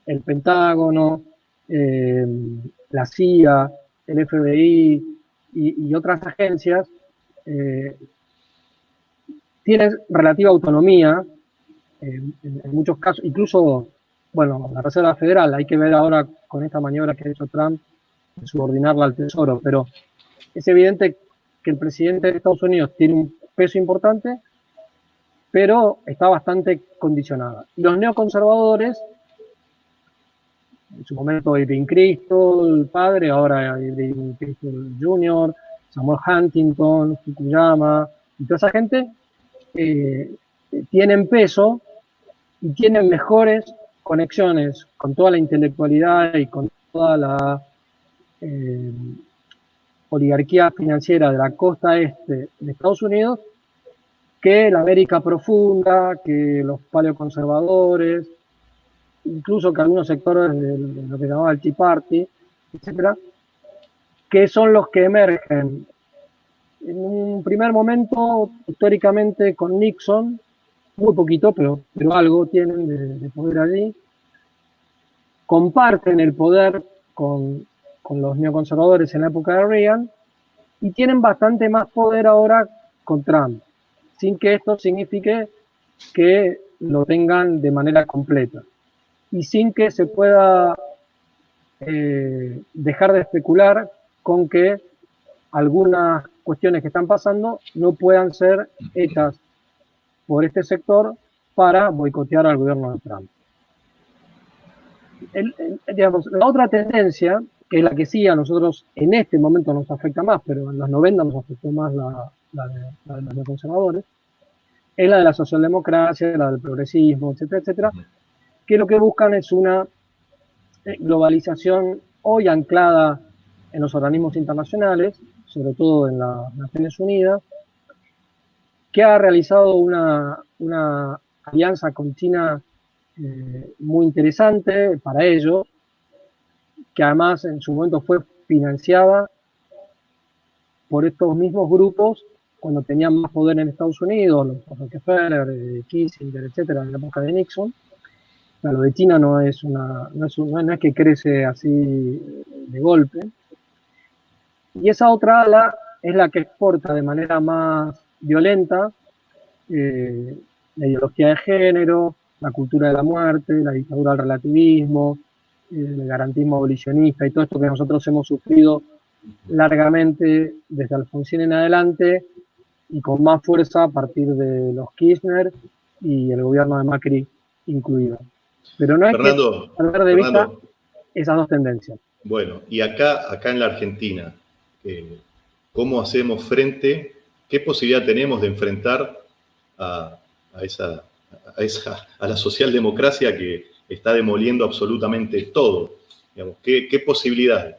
el Pentágono, la CIA, el FBI y otras agencias tienen relativa autonomía en muchos casos, incluso, bueno, la Reserva Federal, hay que ver ahora con esta maniobra que ha hecho Trump de subordinarla al Tesoro, pero es evidente que el presidente de Estados Unidos tiene un peso importante, pero está bastante condicionada. Los neoconservadores, en su momento Irving Kristol, el padre, ahora Irving Kristol Jr., Samuel Huntington, Fukuyama, y toda esa gente, tienen peso y tienen mejores conexiones con toda la intelectualidad y con toda la oligarquía financiera de la costa este de Estados Unidos que la América profunda, que los paleoconservadores, incluso que algunos sectores de lo que llamaba el Tea Party, etcétera, que son los que emergen en un primer momento históricamente con Nixon, muy poquito, pero algo tienen de poder allí, comparten el poder con los neoconservadores en la época de Reagan y tienen bastante más poder ahora con Trump, sin que esto signifique que lo tengan de manera completa y sin que se pueda dejar de especular con que algunas cuestiones que están pasando no puedan ser hechas por este sector para boicotear al gobierno de Trump. Digamos, la otra tendencia, que es la que sí a nosotros en este momento nos afecta más, pero en los 90 nos afectó más la de los conservadores, es la de la socialdemocracia, la del progresismo, etcétera, etcétera, que lo que buscan es una globalización hoy anclada en los organismos internacionales, sobre todo en las Naciones Unidas, que ha realizado una alianza con China muy interesante para ellos, que además en su momento fue financiada por estos mismos grupos cuando tenían más poder en Estados Unidos, los Rockefeller, Kissinger, etcétera, en la época de Nixon. Lo de China no es que crece así de golpe. Y esa otra ala es la que exporta de manera más violenta la ideología de género, la cultura de la muerte, la dictadura del relativismo, el garantismo abolicionista y todo esto que nosotros hemos sufrido largamente desde Alfonsín en adelante y con más fuerza a partir de los Kirchner y el gobierno de Macri incluido. Pero no hay que perder de vista esas dos tendencias. Bueno, y acá en la Argentina, ¿cómo hacemos frente, qué posibilidad tenemos de enfrentar a la socialdemocracia que está demoliendo absolutamente todo? Digamos, ¿qué posibilidades?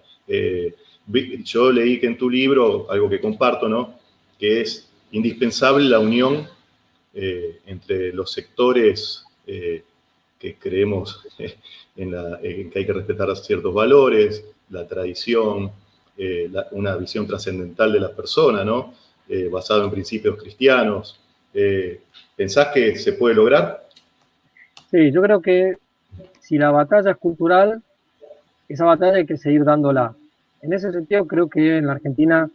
Yo leí que en tu libro, algo que comparto, ¿no?, que es indispensable la unión entre los sectores que creemos en que hay que respetar ciertos valores, la tradición, una visión trascendental de la persona, ¿no?, basado en principios cristianos. ¿Pensás que se puede lograr? Sí, yo creo que si la batalla es cultural, esa batalla hay que seguir dándola. En ese sentido, creo que en la Argentina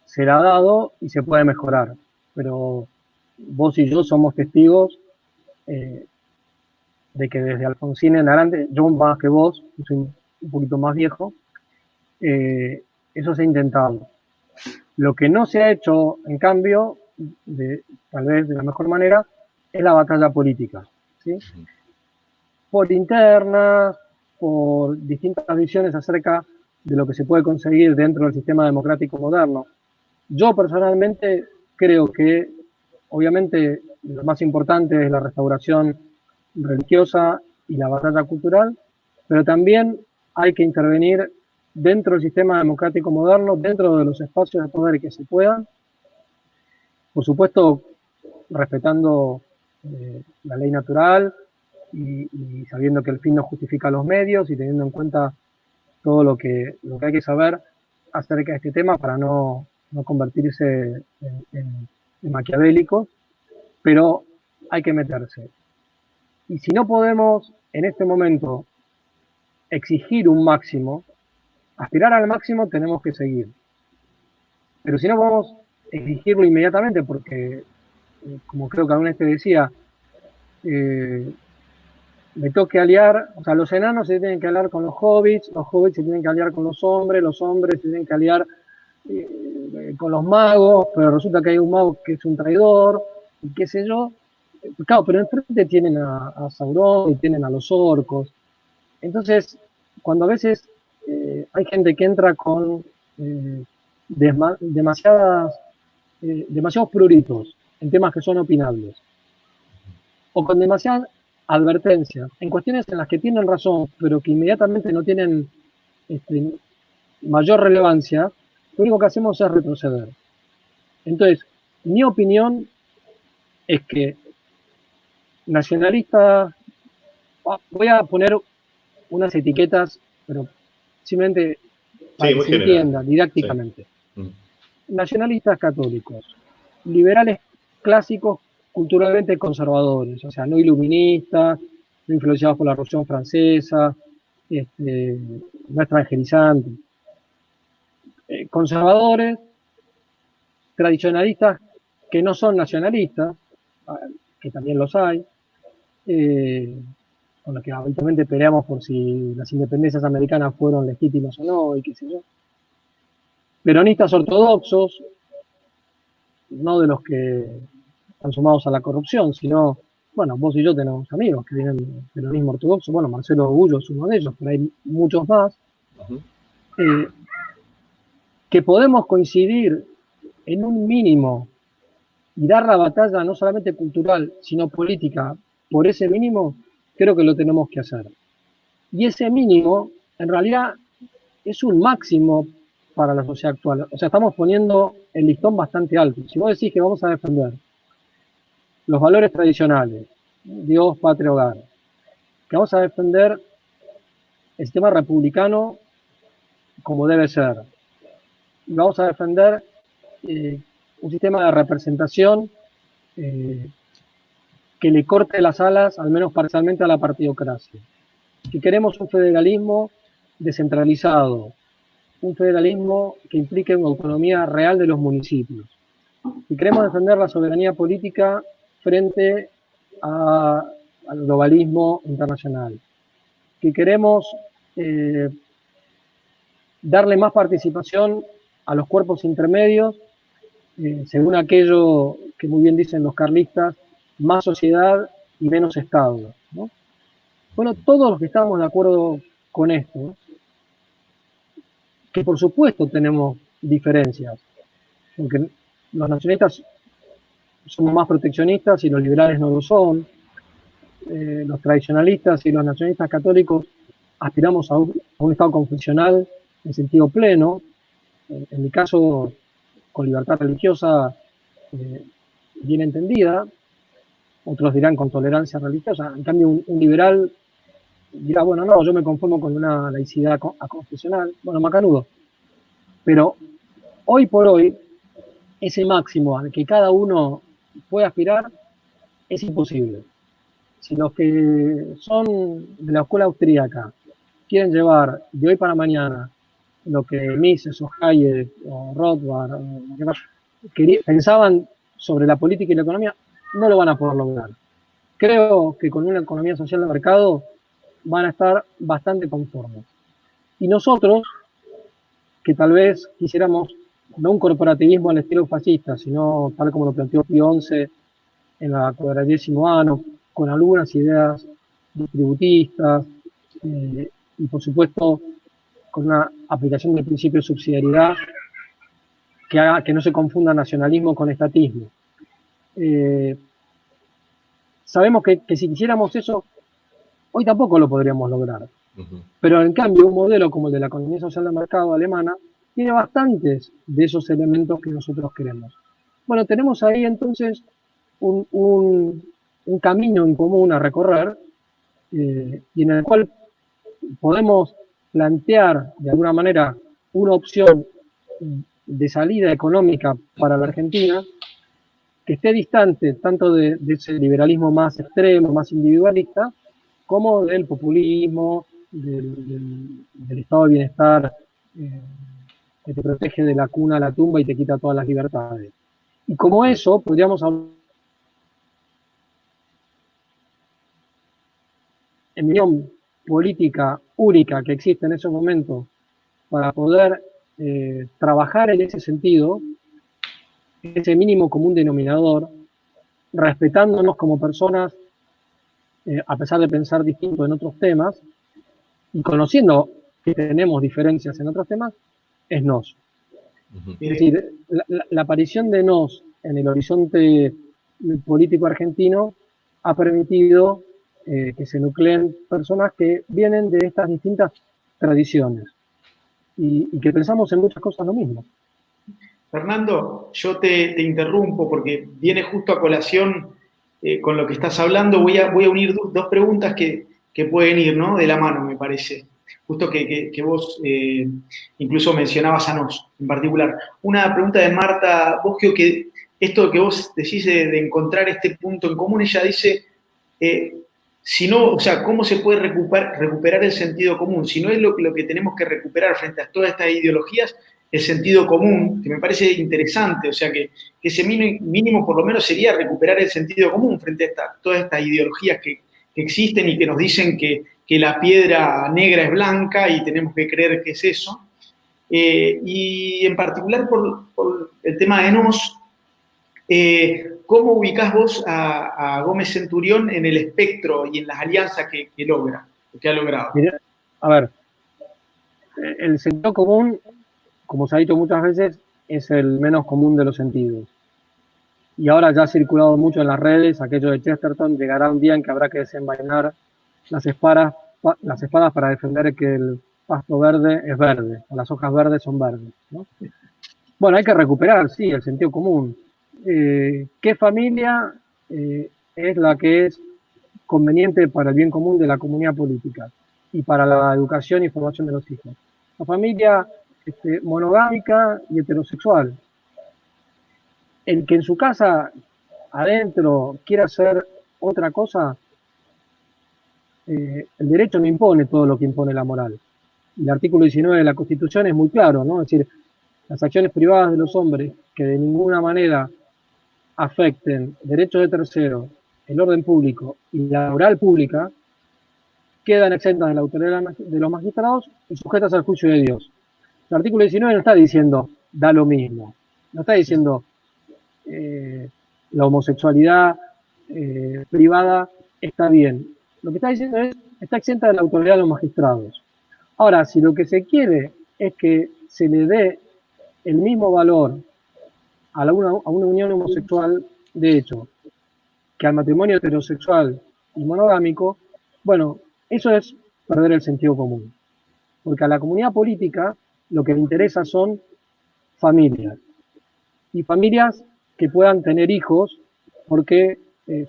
se la ha dado y se puede mejorar. Pero vos y yo somos testigos de que desde Alfonsín en adelante, yo más que vos, yo soy un poquito más viejo, eso se ha intentado. Lo que no se ha hecho, en cambio, tal vez de la mejor manera, es la batalla política, ¿sí? Por internas, por distintas visiones acerca de lo que se puede conseguir dentro del sistema democrático moderno. Yo personalmente creo que, obviamente, lo más importante es la restauración religiosa y la batalla cultural, pero también hay que intervenir dentro del sistema democrático moderno, dentro de los espacios de poder que se puedan, por supuesto respetando la ley natural y sabiendo que el fin no justifica los medios y teniendo en cuenta todo lo que hay que saber acerca de este tema para no convertirse en maquiavélicos, pero hay que meterse. Y si no podemos en este momento exigir un máximo, aspirar al máximo tenemos que seguir. Pero si no podemos exigirlo inmediatamente, porque, como creo que alguna vez te decía, me toque aliar, o sea, los enanos se tienen que aliar con los hobbits se tienen que aliar con los hombres se tienen que aliar con los magos, pero resulta que hay un mago que es un traidor, y qué sé yo. Claro, pero enfrente tienen a Sauron y tienen a los orcos. Entonces, cuando a veces hay gente que entra con demasiados pruritos en temas que son opinables, o con demasiada advertencia, en cuestiones en las que tienen razón, pero que inmediatamente no tienen mayor relevancia, lo único que hacemos es retroceder. Entonces, mi opinión es que nacionalistas, voy a poner unas etiquetas, pero simplemente para que se entienda didácticamente. Sí. Nacionalistas católicos, liberales clásicos, culturalmente conservadores, o sea, no iluministas, no influenciados por la Revolución Francesa, no extranjerizantes. Conservadores, tradicionalistas que no son nacionalistas, que también los hay, con los que habitualmente peleamos por si las independencias americanas fueron legítimas o no, y qué sé yo. Peronistas ortodoxos, no de los que están sumados a la corrupción, sino, bueno, vos y yo tenemos amigos que vienen del peronismo ortodoxo, bueno, Marcelo Ogullo es uno de ellos, pero hay muchos más, que podemos coincidir en un mínimo y dar la batalla no solamente cultural, sino política, por ese mínimo, creo que lo tenemos que hacer. Y ese mínimo, en realidad, es un máximo para la sociedad actual. O sea, estamos poniendo el listón bastante alto. Si vos decís que vamos a defender los valores tradicionales, Dios, patria, hogar, que vamos a defender el sistema republicano como debe ser, y vamos a defender un sistema de representación que le corte las alas, al menos parcialmente, a la partidocracia. Que queremos un federalismo descentralizado, un federalismo que implique una autonomía real de los municipios. Y queremos defender la soberanía política frente al globalismo internacional. Que queremos darle más participación a los cuerpos intermedios, según aquello que muy bien dicen los carlistas, más sociedad y menos Estado, ¿no? Bueno, todos los que estamos de acuerdo con esto, que por supuesto tenemos diferencias, porque los nacionalistas somos más proteccionistas y los liberales no lo son, los tradicionalistas y los nacionalistas católicos aspiramos a un Estado confesional en sentido pleno, en mi caso con libertad religiosa bien entendida, otros dirán con tolerancia religiosa, en cambio un liberal dirá, bueno, no, yo me conformo con una laicidad aconfesional, bueno, macanudo, pero hoy por hoy ese máximo al que cada uno puede aspirar es imposible. Si los que son de la escuela austríaca quieren llevar de hoy para mañana lo que Mises o Hayek o Rothbard o pensaban sobre la política y la economía, no lo van a poder lograr. Creo que con una economía social de mercado van a estar bastante conformes. Y nosotros, que tal vez quisiéramos no un corporativismo al estilo fascista, sino tal como lo planteó Pío XI en la 40º ano, con algunas ideas distributistas y por supuesto con una aplicación del principio de subsidiariedad que haga que no se confunda nacionalismo con estatismo. Sabemos que si quisiéramos eso, hoy tampoco lo podríamos lograr. Pero en cambio, un modelo como el de la economía social de mercado alemana tiene bastantes de esos elementos que nosotros queremos. Bueno, tenemos ahí entonces un camino en común a recorrer y en el cual podemos plantear de alguna manera una opción de salida económica para la Argentina que esté distante tanto de ese liberalismo más extremo, más individualista, como del populismo, del estado de bienestar que te protege de la cuna a la tumba y te quita todas las libertades. Y como eso, podríamos hablar, en mi opinión, política única que existe en ese momento para poder trabajar en ese sentido, ese mínimo común denominador, respetándonos como personas, a pesar de pensar distinto en otros temas, y conociendo que tenemos diferencias en otros temas, es nos. Es decir, la aparición de nos en el horizonte político argentino ha permitido que se nucleen personas que vienen de estas distintas tradiciones y que pensamos en muchas cosas lo mismo. Fernando, yo te interrumpo porque viene justo a colación con lo que estás hablando. Voy a unir dos preguntas que pueden ir, ¿no?, de la mano, me parece. Justo que vos incluso mencionabas a nos en particular. Una pregunta de Marta Bosquio, que esto que vos decís de encontrar este punto en común, ella dice, si no, o sea, ¿cómo se puede recuperar el sentido común? Si no es lo que tenemos que recuperar frente a todas estas ideologías, el sentido común, que me parece interesante, o sea, que ese mínimo por lo menos sería recuperar el sentido común frente a todas estas ideologías que existen y que nos dicen que la piedra negra es blanca y tenemos que creer que es eso. Y en particular por el tema de nos, ¿cómo ubicás vos a Gómez Centurión en el espectro y en las alianzas que ha logrado? Mira, a ver, el sentido común, como se ha dicho muchas veces, es el menos común de los sentidos. Y ahora ya ha circulado mucho en las redes aquello de Chesterton: llegará un día en que habrá que desenvainar las espadas para defender que el pasto verde es verde, o las hojas verdes son verdes, ¿no? Bueno, hay que recuperar, sí, el sentido común. ¿Qué familia es la que es conveniente para el bien común de la comunidad política y para la educación y formación de los hijos? La familia monogámica y heterosexual. El que en su casa adentro quiera hacer otra cosa, el derecho no impone todo lo que impone la moral. El artículo 19 de la Constitución es muy claro, ¿no? Es decir, las acciones privadas de los hombres que de ninguna manera afecten derechos de terceros, el orden público y la moral pública, quedan exentas de la autoridad de los magistrados y sujetas al juicio de Dios. El artículo 19 no está diciendo da lo mismo, no está diciendo la homosexualidad privada está bien. Lo que está diciendo es está exenta de la autoridad de los magistrados. Ahora, si lo que se quiere es que se le dé el mismo valor a una unión homosexual, de hecho, que al matrimonio heterosexual y monogámico, bueno, eso es perder el sentido común. Porque a la comunidad política lo que le interesa son familias. Y familias que puedan tener hijos, porque,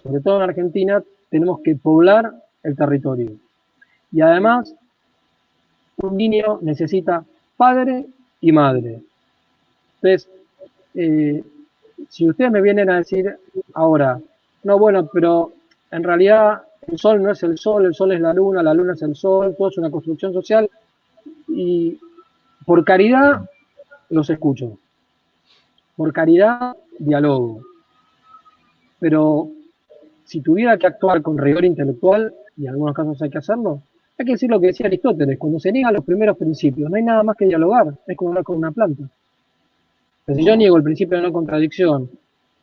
sobre todo en Argentina, tenemos que poblar el territorio. Y además, un niño necesita padre y madre. Entonces, si ustedes me vienen a decir ahora, no, bueno, pero en realidad el sol no es el sol es la luna es el sol, todo es una construcción social, y por caridad los escucho, por caridad dialogo, pero si tuviera que actuar con rigor intelectual, y en algunos casos hay que hacerlo, hay que decir lo que decía Aristóteles: cuando se niegan los primeros principios, no hay nada más que dialogar, es como hablar con una planta. Pero si yo niego el principio de no contradicción,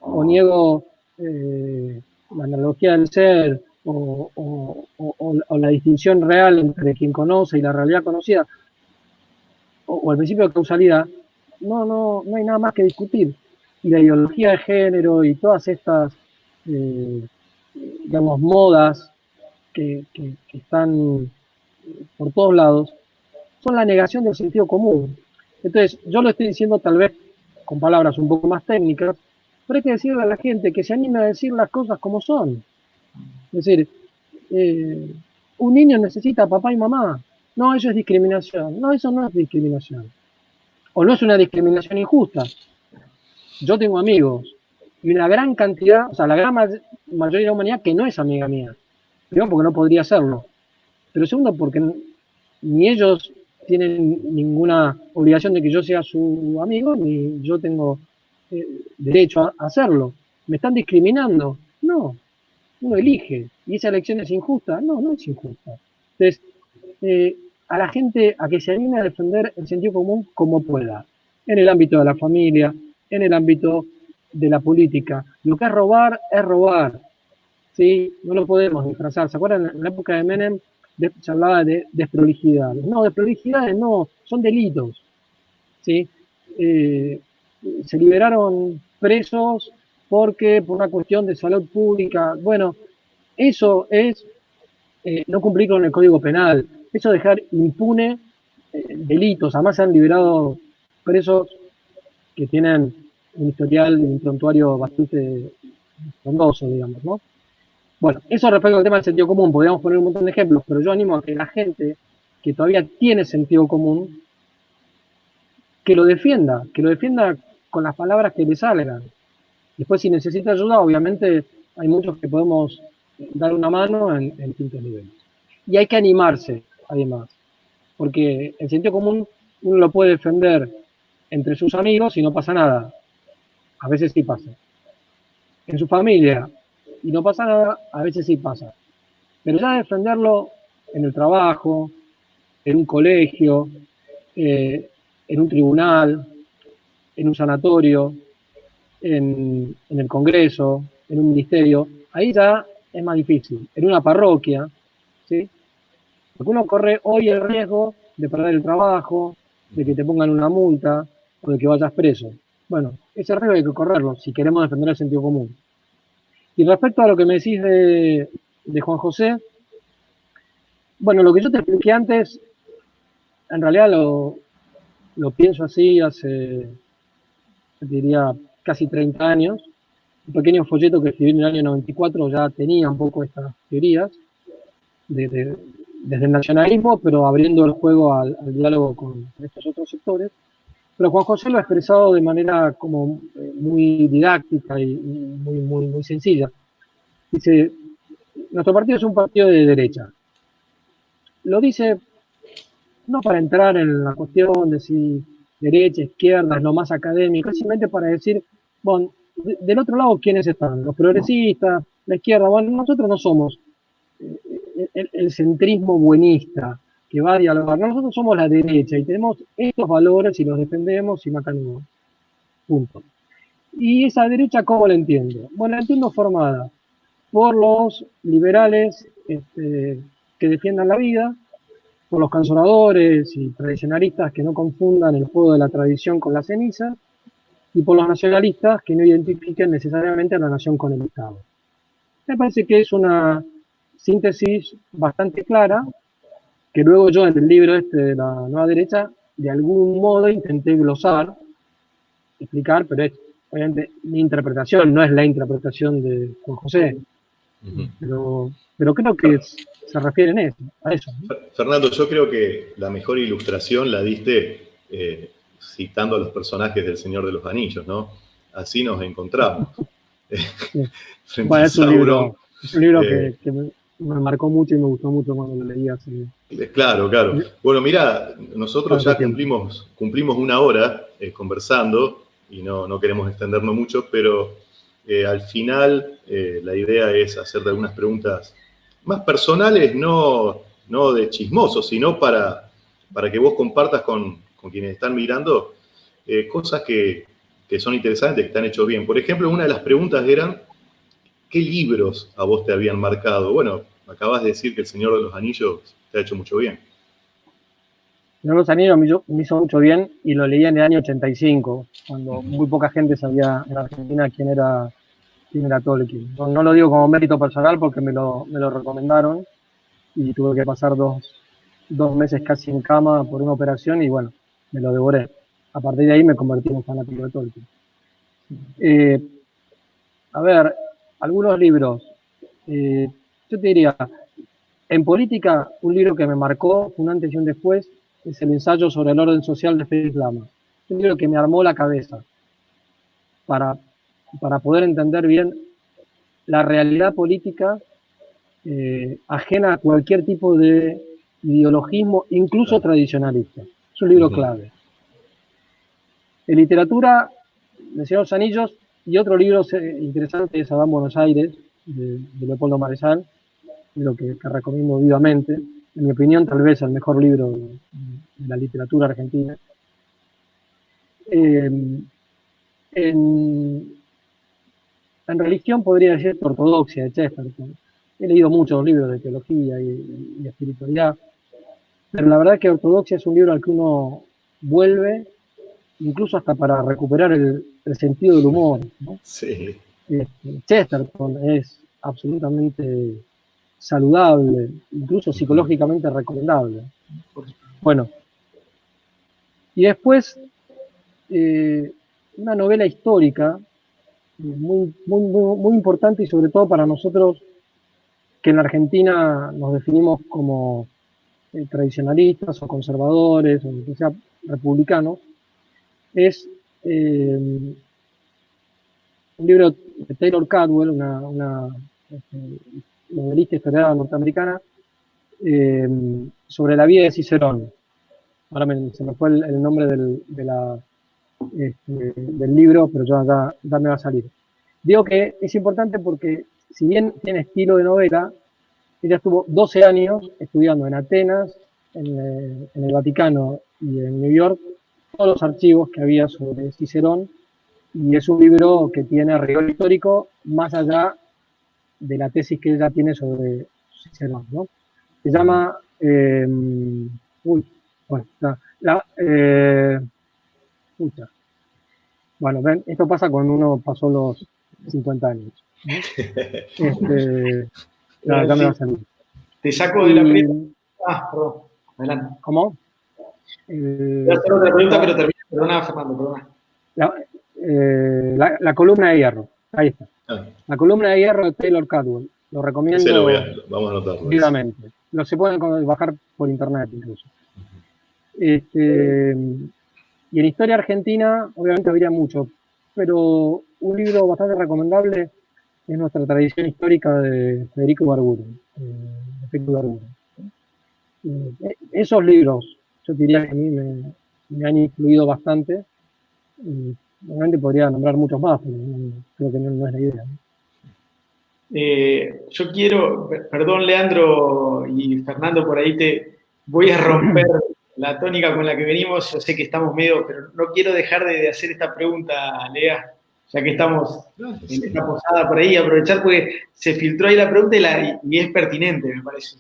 o niego la analogía del ser, o la distinción real entre quien conoce y la realidad conocida, o el principio de causalidad, no hay nada más que discutir. Y la ideología de género y todas estas, digamos, modas que están por todos lados, son la negación del sentido común. Entonces, yo lo estoy diciendo tal vez con palabras un poco más técnicas, pero hay que decirle a la gente que se anime a decir las cosas como son. Es decir, un niño necesita papá y mamá. No, eso es discriminación. No, eso no es discriminación. O no es una discriminación injusta. Yo tengo amigos y una gran cantidad, o sea, la gran mayoría de la humanidad que no es amiga mía. Primero, porque no podría serlo. Pero segundo, porque ni ellos tienen ninguna obligación de que yo sea su amigo, ni yo tengo derecho a hacerlo. ¿Me están discriminando? No, uno elige. ¿Y esa elección es injusta? No, no es injusta. Entonces, a la gente a que se anime a defender el sentido común como pueda, en el ámbito de la familia, en el ámbito de la política. Lo que es robar, ¿sí? No lo podemos disfrazar. ¿Se acuerdan? En la época de Menem se hablaba de desprolijidades. No, desprolijidades no, son delitos, ¿sí? Se liberaron presos porque por una cuestión de salud pública. Bueno, eso es no cumplir con el Código Penal, eso dejar impune delitos. Además se han liberado presos que tienen un historial, un prontuario bastante frondoso, digamos, ¿no? Bueno, eso respecto al tema del sentido común, podríamos poner un montón de ejemplos, pero yo animo a que la gente que todavía tiene sentido común, que lo defienda con las palabras que le salgan. Después, si necesita ayuda, obviamente hay muchos que podemos dar una mano en distintos niveles. Y hay que animarse, además, porque el sentido común uno lo puede defender entre sus amigos y no pasa nada. A veces sí pasa. En su familia y no pasa nada, a veces sí pasa. Pero ya defenderlo en el trabajo, en un colegio, en un tribunal, en un sanatorio, en el Congreso, en un ministerio, ahí ya es más difícil. En una parroquia, ¿sí? Porque uno corre hoy el riesgo de perder el trabajo, de que te pongan una multa o de que vayas preso. Bueno, ese riesgo hay que correrlo si queremos defender el sentido común. Y respecto a lo que me decís de Juan José, bueno, lo que yo te expliqué antes, en realidad lo pienso así hace, diría, casi 30 años. Un pequeño folleto que escribí en el año 94 ya tenía un poco estas teorías, desde el nacionalismo, pero abriendo el juego al diálogo con estos otros sectores. Pero Juan José lo ha expresado de manera como muy didáctica y muy sencilla. Dice, nuestro partido es un partido de derecha. Lo dice no para entrar en la cuestión de si derecha, izquierda es lo más académico, es simplemente para decir, bueno, del otro lado, ¿quiénes están? Los progresistas, la izquierda. Bueno, nosotros no somos el centrismo buenista que va a dialogar. Nosotros somos la derecha y tenemos estos valores y los defendemos y macanemos. Punto. ¿Y esa derecha cómo la entiendo? Bueno, la entiendo formada por los liberales que defiendan la vida, por los conservadores y tradicionalistas que no confundan el juego de la tradición con la ceniza, y por los nacionalistas que no identifiquen necesariamente a la nación con el Estado. Me parece que es una síntesis bastante clara, que luego yo en el libro de la nueva derecha, de algún modo intenté glosar, explicar, pero es obviamente mi interpretación, no es la interpretación de Juan José. Pero creo que se refieren a eso. Fernando, yo creo que la mejor ilustración la diste citando a los personajes del Señor de los Anillos, ¿no? Así nos encontramos. Sí. Bueno, es un libro que me marcó mucho y me gustó mucho cuando lo leí así. Claro. Bueno, mira, nosotros ya cumplimos 1 hora conversando y no queremos extendernos mucho, pero al final la idea es hacerte algunas preguntas más personales, no de chismosos, sino para que vos compartas con quienes están mirando cosas que son interesantes, que están hechos bien. Por ejemplo, una de las preguntas eran, ¿qué libros a vos te habían marcado? Bueno, acabas de decir que El Señor de los Anillos te ha hecho mucho bien. El Señor de los Anillos me hizo mucho bien y lo leí en el año 85, cuando muy poca gente sabía en Argentina quién era Tolkien. No lo digo como mérito personal porque me lo recomendaron y tuve que pasar dos meses casi en cama por una operación y bueno, me lo devoré. A partir de ahí me convertí en un fanático de Tolkien. A ver, algunos libros. Yo te diría, en política, un libro que me marcó un antes y un después es el ensayo sobre el orden social de Félix Lama. Un libro que me armó la cabeza para poder entender bien la realidad política ajena a cualquier tipo de ideologismo, incluso tradicionalista. Es un libro clave. En literatura, El Señor de los Anillos, y otro libro interesante es Adán Buenos Aires, de Leopoldo Marechal, lo que recomiendo vivamente. en mi opinión, tal vez el mejor libro de la literatura argentina. En religión podría decir Ortodoxia de Chesterton. He leído muchos libros de teología y espiritualidad, pero la verdad que Ortodoxia es un libro al que uno vuelve, incluso hasta para recuperar el sentido del humor, ¿no? Sí. Chesterton es absolutamente saludable, incluso psicológicamente recomendable. Bueno, y después una novela histórica muy importante, y sobre todo para nosotros que en la Argentina nos definimos como tradicionalistas o conservadores o que sea republicanos, es un libro de Taylor Cadwell, una novelista historiadora norteamericana, sobre la vida de Cicerón. Ahora se me fue el nombre del libro, pero ya me va a salir. Digo que es importante porque, si bien tiene estilo de novela, ella estuvo 12 años estudiando en Atenas, en el Vaticano y en New York, todos los archivos que había sobre Cicerón, y es un libro que tiene rigor histórico más allá de la tesis que ella tiene sobre Cicerón, ¿no? Se llama, bueno, ven, esto pasa cuando uno pasó los 50 años, ¿no? Ya me va a salir. Te saco de la pregunta. Perdón, adelante. ¿Cómo? Voy a hacer otra pregunta, pero termina. Perdona, Fernando, perdona. La columna de hierro, ahí está. La columna de hierro de Taylor Cadwell. Lo recomiendo vamos a anotarlo. vivamente. Lo se pueden bajar por internet incluso. Y en historia argentina, obviamente habría mucho, pero un libro bastante recomendable es Nuestra tradición histórica de Federico Ibarburu. Esos libros, yo diría que a mí me han influido bastante. Obviamente podría nombrar muchos más, pero creo que no es la idea, ¿no? Yo quiero, perdón Leandro y Fernando, por ahí te voy a romper la tónica con la que venimos. Yo sé que estamos medio, pero no quiero dejar de hacer esta pregunta, Lea, ya que estamos en esta posada por ahí, aprovechar porque se filtró ahí la pregunta y es pertinente, me parece.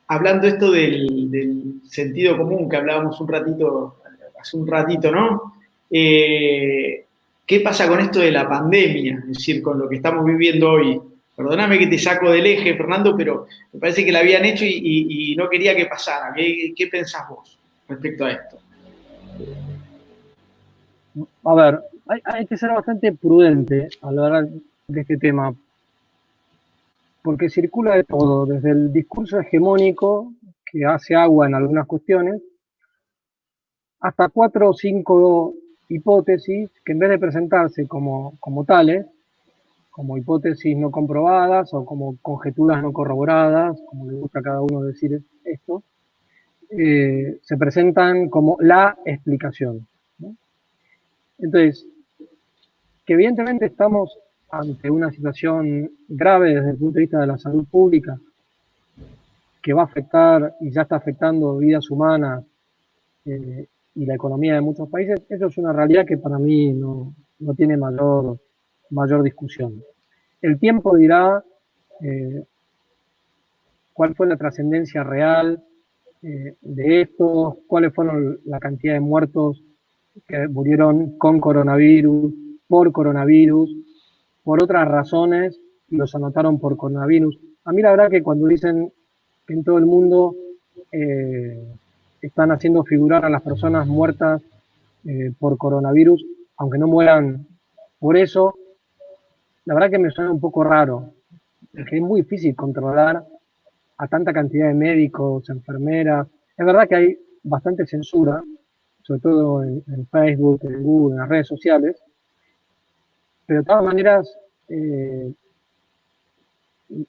Hablando esto del sentido común que hablábamos hace un ratito, ¿no? ¿Qué pasa con esto de la pandemia? Es decir, con lo que estamos viviendo hoy. Perdóname que te saco del eje, Fernando, pero me parece que la habían hecho y no quería que pasara. ¿Qué pensás vos respecto a esto? A ver, hay que ser bastante prudente al hablar de este tema, porque circula de todo, desde el discurso hegemónico, que hace agua en algunas cuestiones, hasta 4 o 5 hipótesis que, en vez de presentarse como tales, como hipótesis no comprobadas o como conjeturas no corroboradas, como le gusta a cada uno decir esto, se presentan como la explicación, ¿no? Entonces, que evidentemente estamos ante una situación grave desde el punto de vista de la salud pública, que va a afectar y ya está afectando vidas humanas y la economía de muchos países, eso es una realidad que para mí no tiene mayor discusión. El tiempo dirá cuál fue la trascendencia real de esto, cuáles fueron la cantidad de muertos que murieron con coronavirus, por otras razones, y los anotaron por coronavirus. A mí la verdad que cuando dicen que en todo el mundo están haciendo figurar a las personas muertas por coronavirus, aunque no mueran por eso, la verdad que me suena un poco raro, porque es muy difícil controlar a tanta cantidad de médicos, enfermeras. Es verdad que hay bastante censura, sobre todo en Facebook, en Google, en las redes sociales, pero de todas maneras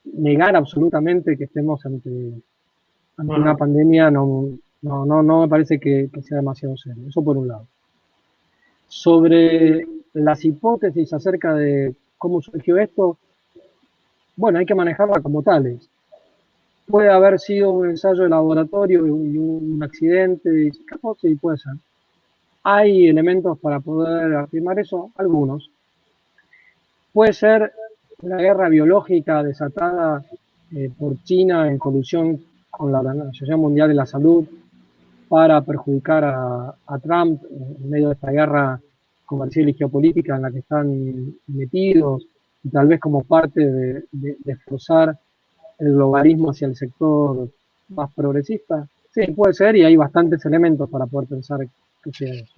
negar absolutamente que estemos ante una pandemia no me parece que sea demasiado serio. Eso por un lado. Sobre las hipótesis acerca de cómo surgió esto, bueno, hay que manejarla como tales. puede haber sido un ensayo de laboratorio y un accidente, y sí, puede ser. ¿Hay elementos para poder afirmar eso? Algunos. Puede ser una guerra biológica desatada por China en colusión con la Organización Mundial de la Salud para perjudicar a Trump en medio de esta guerra comercial y geopolítica en la que están metidos, y tal vez como parte de forzar el globalismo hacia el sector más progresista. Sí, puede ser, y hay bastantes elementos para poder pensar que sea eso.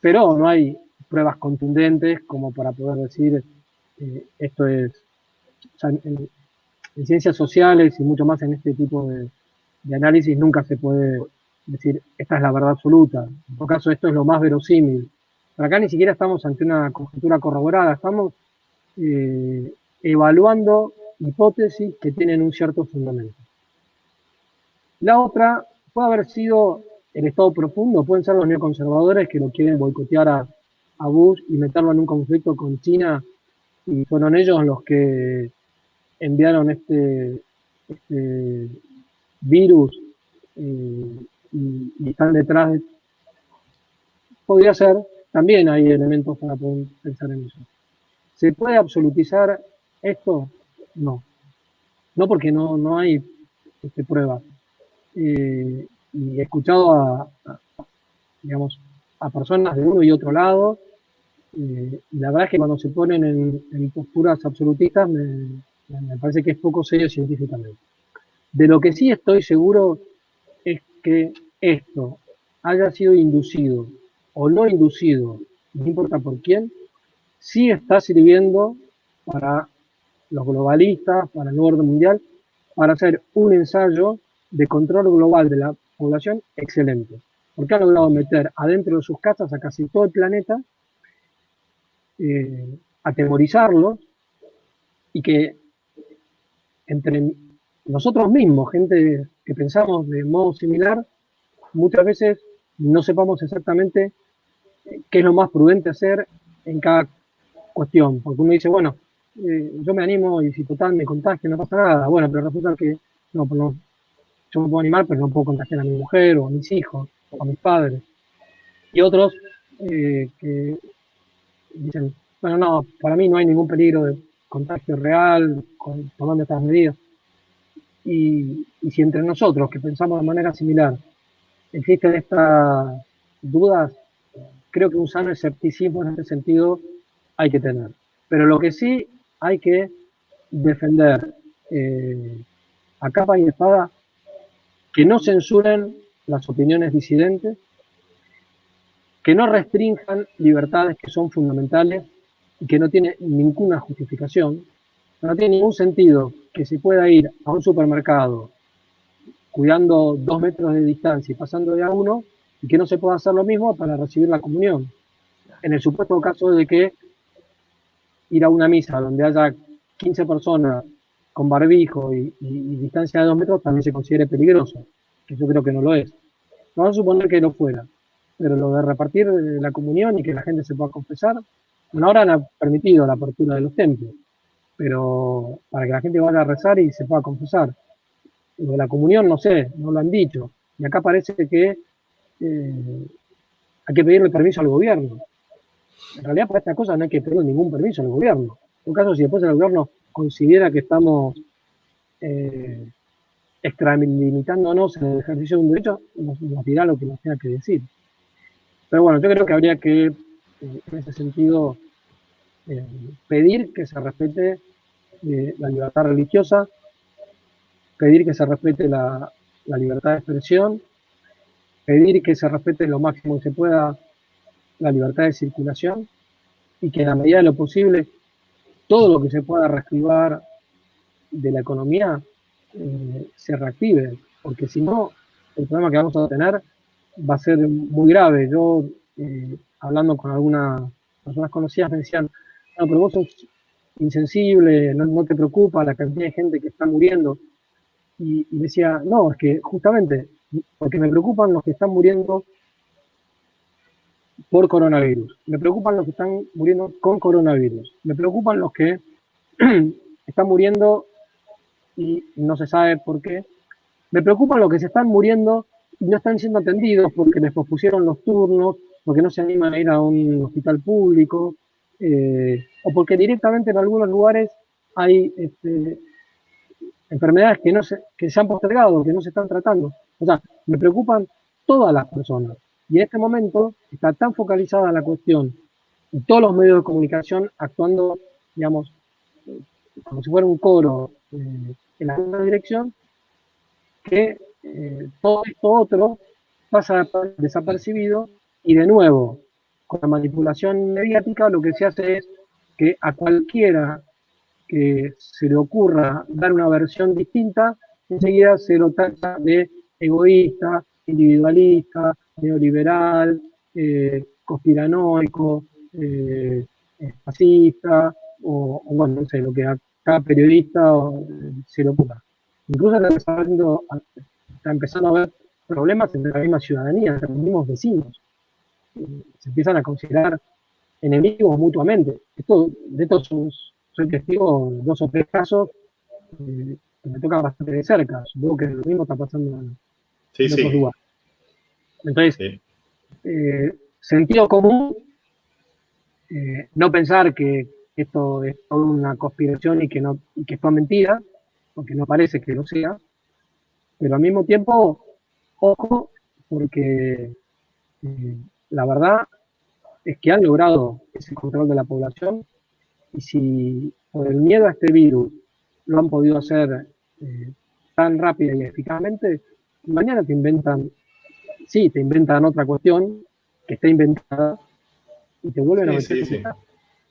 Pero no hay pruebas contundentes como para poder decir esto es, o sea, en ciencias sociales y mucho más en este tipo de análisis nunca se puede decir esta es la verdad absoluta. En todo caso, esto es lo más verosímil. Pero acá ni siquiera estamos ante una conjetura corroborada, estamos evaluando hipótesis que tienen un cierto fundamento. La otra puede haber sido el Estado profundo, pueden ser los neoconservadores que lo quieren boicotear a Bush y meterlo en un conflicto con China, y fueron ellos los que enviaron este virus y están detrás de... Podría ser, también hay elementos para poder pensar en eso. ¿Se puede absolutizar esto? No. No, porque no hay pruebas. Y he escuchado digamos, a personas de uno y otro lado, y la verdad es que cuando se ponen en posturas absolutistas me parece que es poco serio científicamente. De lo que sí estoy seguro es que esto haya sido inducido o no inducido, no importa por quién, sí está sirviendo para los globalistas, para el orden mundial, para hacer un ensayo de control global de la población excelente. Porque han logrado meter adentro de sus casas a casi todo el planeta, atemorizarlos, y que entre nosotros mismos, gente que pensamos de modo similar, muchas veces no sepamos exactamente qué es lo más prudente hacer en cada cuestión. Porque uno dice, bueno, yo me animo y si total me contagio no pasa nada. Bueno, pero resulta que no, yo me puedo animar, pero no puedo contagiar a mi mujer o a mis hijos o a mis padres. Y otros que dicen, bueno, no, para mí no hay ningún peligro de contagio real tomando estas medidas. Y si entre nosotros, que pensamos de manera similar, existen estas dudas, creo que un sano escepticismo en este sentido hay que tener. Pero lo que sí hay que defender a capa y espada, que no censuren las opiniones disidentes, que no restrinjan libertades que son fundamentales y que no tienen ninguna justificación. No tiene ningún sentido que se pueda ir a un supermercado cuidando 2 metros de distancia y pasando de a uno, y que no se pueda hacer lo mismo para recibir la comunión. En el supuesto caso de que ir a una misa donde haya 15 personas con barbijo y distancia de 2 metros también se considere peligroso, que yo creo que no lo es. Vamos a suponer que lo fuera, pero lo de repartir la comunión y que la gente se pueda confesar, bueno, ahora han permitido la apertura de los templos, pero para que la gente vaya a rezar y se pueda confesar. Lo de la comunión, no sé, no lo han dicho. Y acá parece que hay que pedirle permiso al gobierno. En realidad, para estas cosas no hay que pedirle ningún permiso al gobierno. En un caso, si después el gobierno considera que estamos extralimitándonos en el ejercicio de un derecho, nos dirá lo que nos tenga que decir. Pero bueno, yo creo que habría que, en ese sentido, pedir que se respete la libertad religiosa, pedir que se respete la libertad de expresión, pedir que se respete lo máximo que se pueda la libertad de circulación, y que en la medida de lo posible todo lo que se pueda reactivar de la economía se reactive, porque si no, el problema que vamos a tener va a ser muy grave. Yo, hablando con algunas personas conocidas, me decían, no, pero vos sos insensible, no te preocupa la cantidad de gente que está muriendo. Y decía, no, es que justamente porque me preocupan los que están muriendo por coronavirus, me preocupan los que están muriendo con coronavirus, me preocupan los que están muriendo y no se sabe por qué. Me preocupan los que se están muriendo y no están siendo atendidos porque les pospusieron los turnos, porque no se animan a ir a un hospital público, o porque directamente en algunos lugares hay enfermedades que se han postergado, que no se están tratando. O sea, me preocupan todas las personas. Y en este momento está tan focalizada la cuestión y todos los medios de comunicación actuando, digamos, como si fuera un coro en la misma dirección, que todo esto otro pasa desapercibido y de nuevo, con la manipulación mediática lo que se hace es que a cualquiera que se le ocurra dar una versión distinta, enseguida se lo tacha de egoísta, individualista, neoliberal, conspiranoico, fascista, o bueno, no sé, lo que a cada periodista se le ocurra. Incluso está empezando a haber problemas entre la misma ciudadanía, entre los mismos vecinos. Se empiezan a considerar enemigos mutuamente. De estos soy testigo de 2 o 3 casos que me tocan bastante de cerca. Supongo que lo mismo está pasando en otros lugares. Entonces, sentido común, no pensar que esto es toda una conspiración y que es toda mentira, porque no parece que lo sea, pero al mismo tiempo, ojo, porque la verdad es que han logrado ese control de la población y si por el miedo a este virus lo han podido hacer tan rápida y eficazmente, mañana te inventan otra cuestión que está inventada y te vuelven a meter. Sí.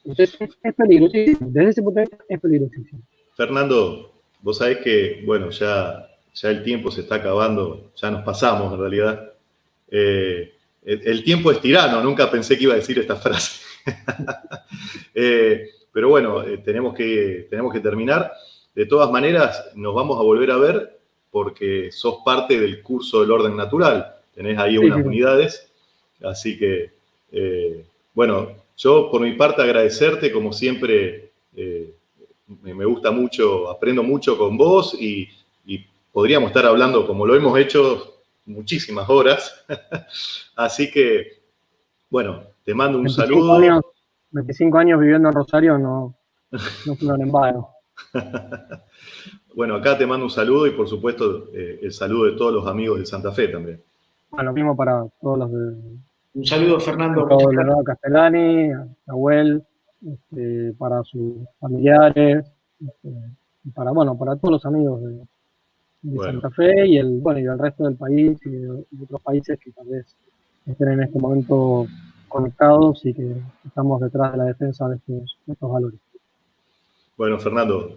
Entonces es peligrosísimo, desde ese punto de vista es peligrosísimo. Fernando, vos sabés que, bueno, ya el tiempo se está acabando, ya nos pasamos en realidad. El tiempo es tirano, nunca pensé que iba a decir esta frase. Pero bueno, tenemos que terminar. De todas maneras, nos vamos a volver a ver porque sos parte del curso del orden natural. Tenés ahí unas unidades. Así que, bueno, yo por mi parte agradecerte, como siempre, me gusta mucho, aprendo mucho con vos y podríamos estar hablando, como lo hemos hecho, muchísimas horas. Así que, bueno, te mando un saludo. 25 años viviendo en Rosario no fueron en vano. Bueno, acá te mando un saludo y por supuesto el saludo de todos los amigos de Santa Fe también. Bueno, lo mismo para todos los de... Un saludo, Fernando. Leonardo Castellani, Nahuel, para sus familiares, para todos los amigos de Santa Fe y el resto del país y de otros países que tal vez estén en este momento conectados y que estamos detrás de la defensa de estos valores. Bueno, Fernando,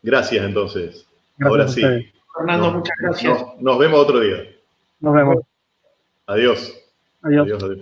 gracias entonces. Gracias. Ahora sí. Fernando, muchas gracias. Nos vemos otro día. Nos vemos. Adiós. Adiós. Adiós.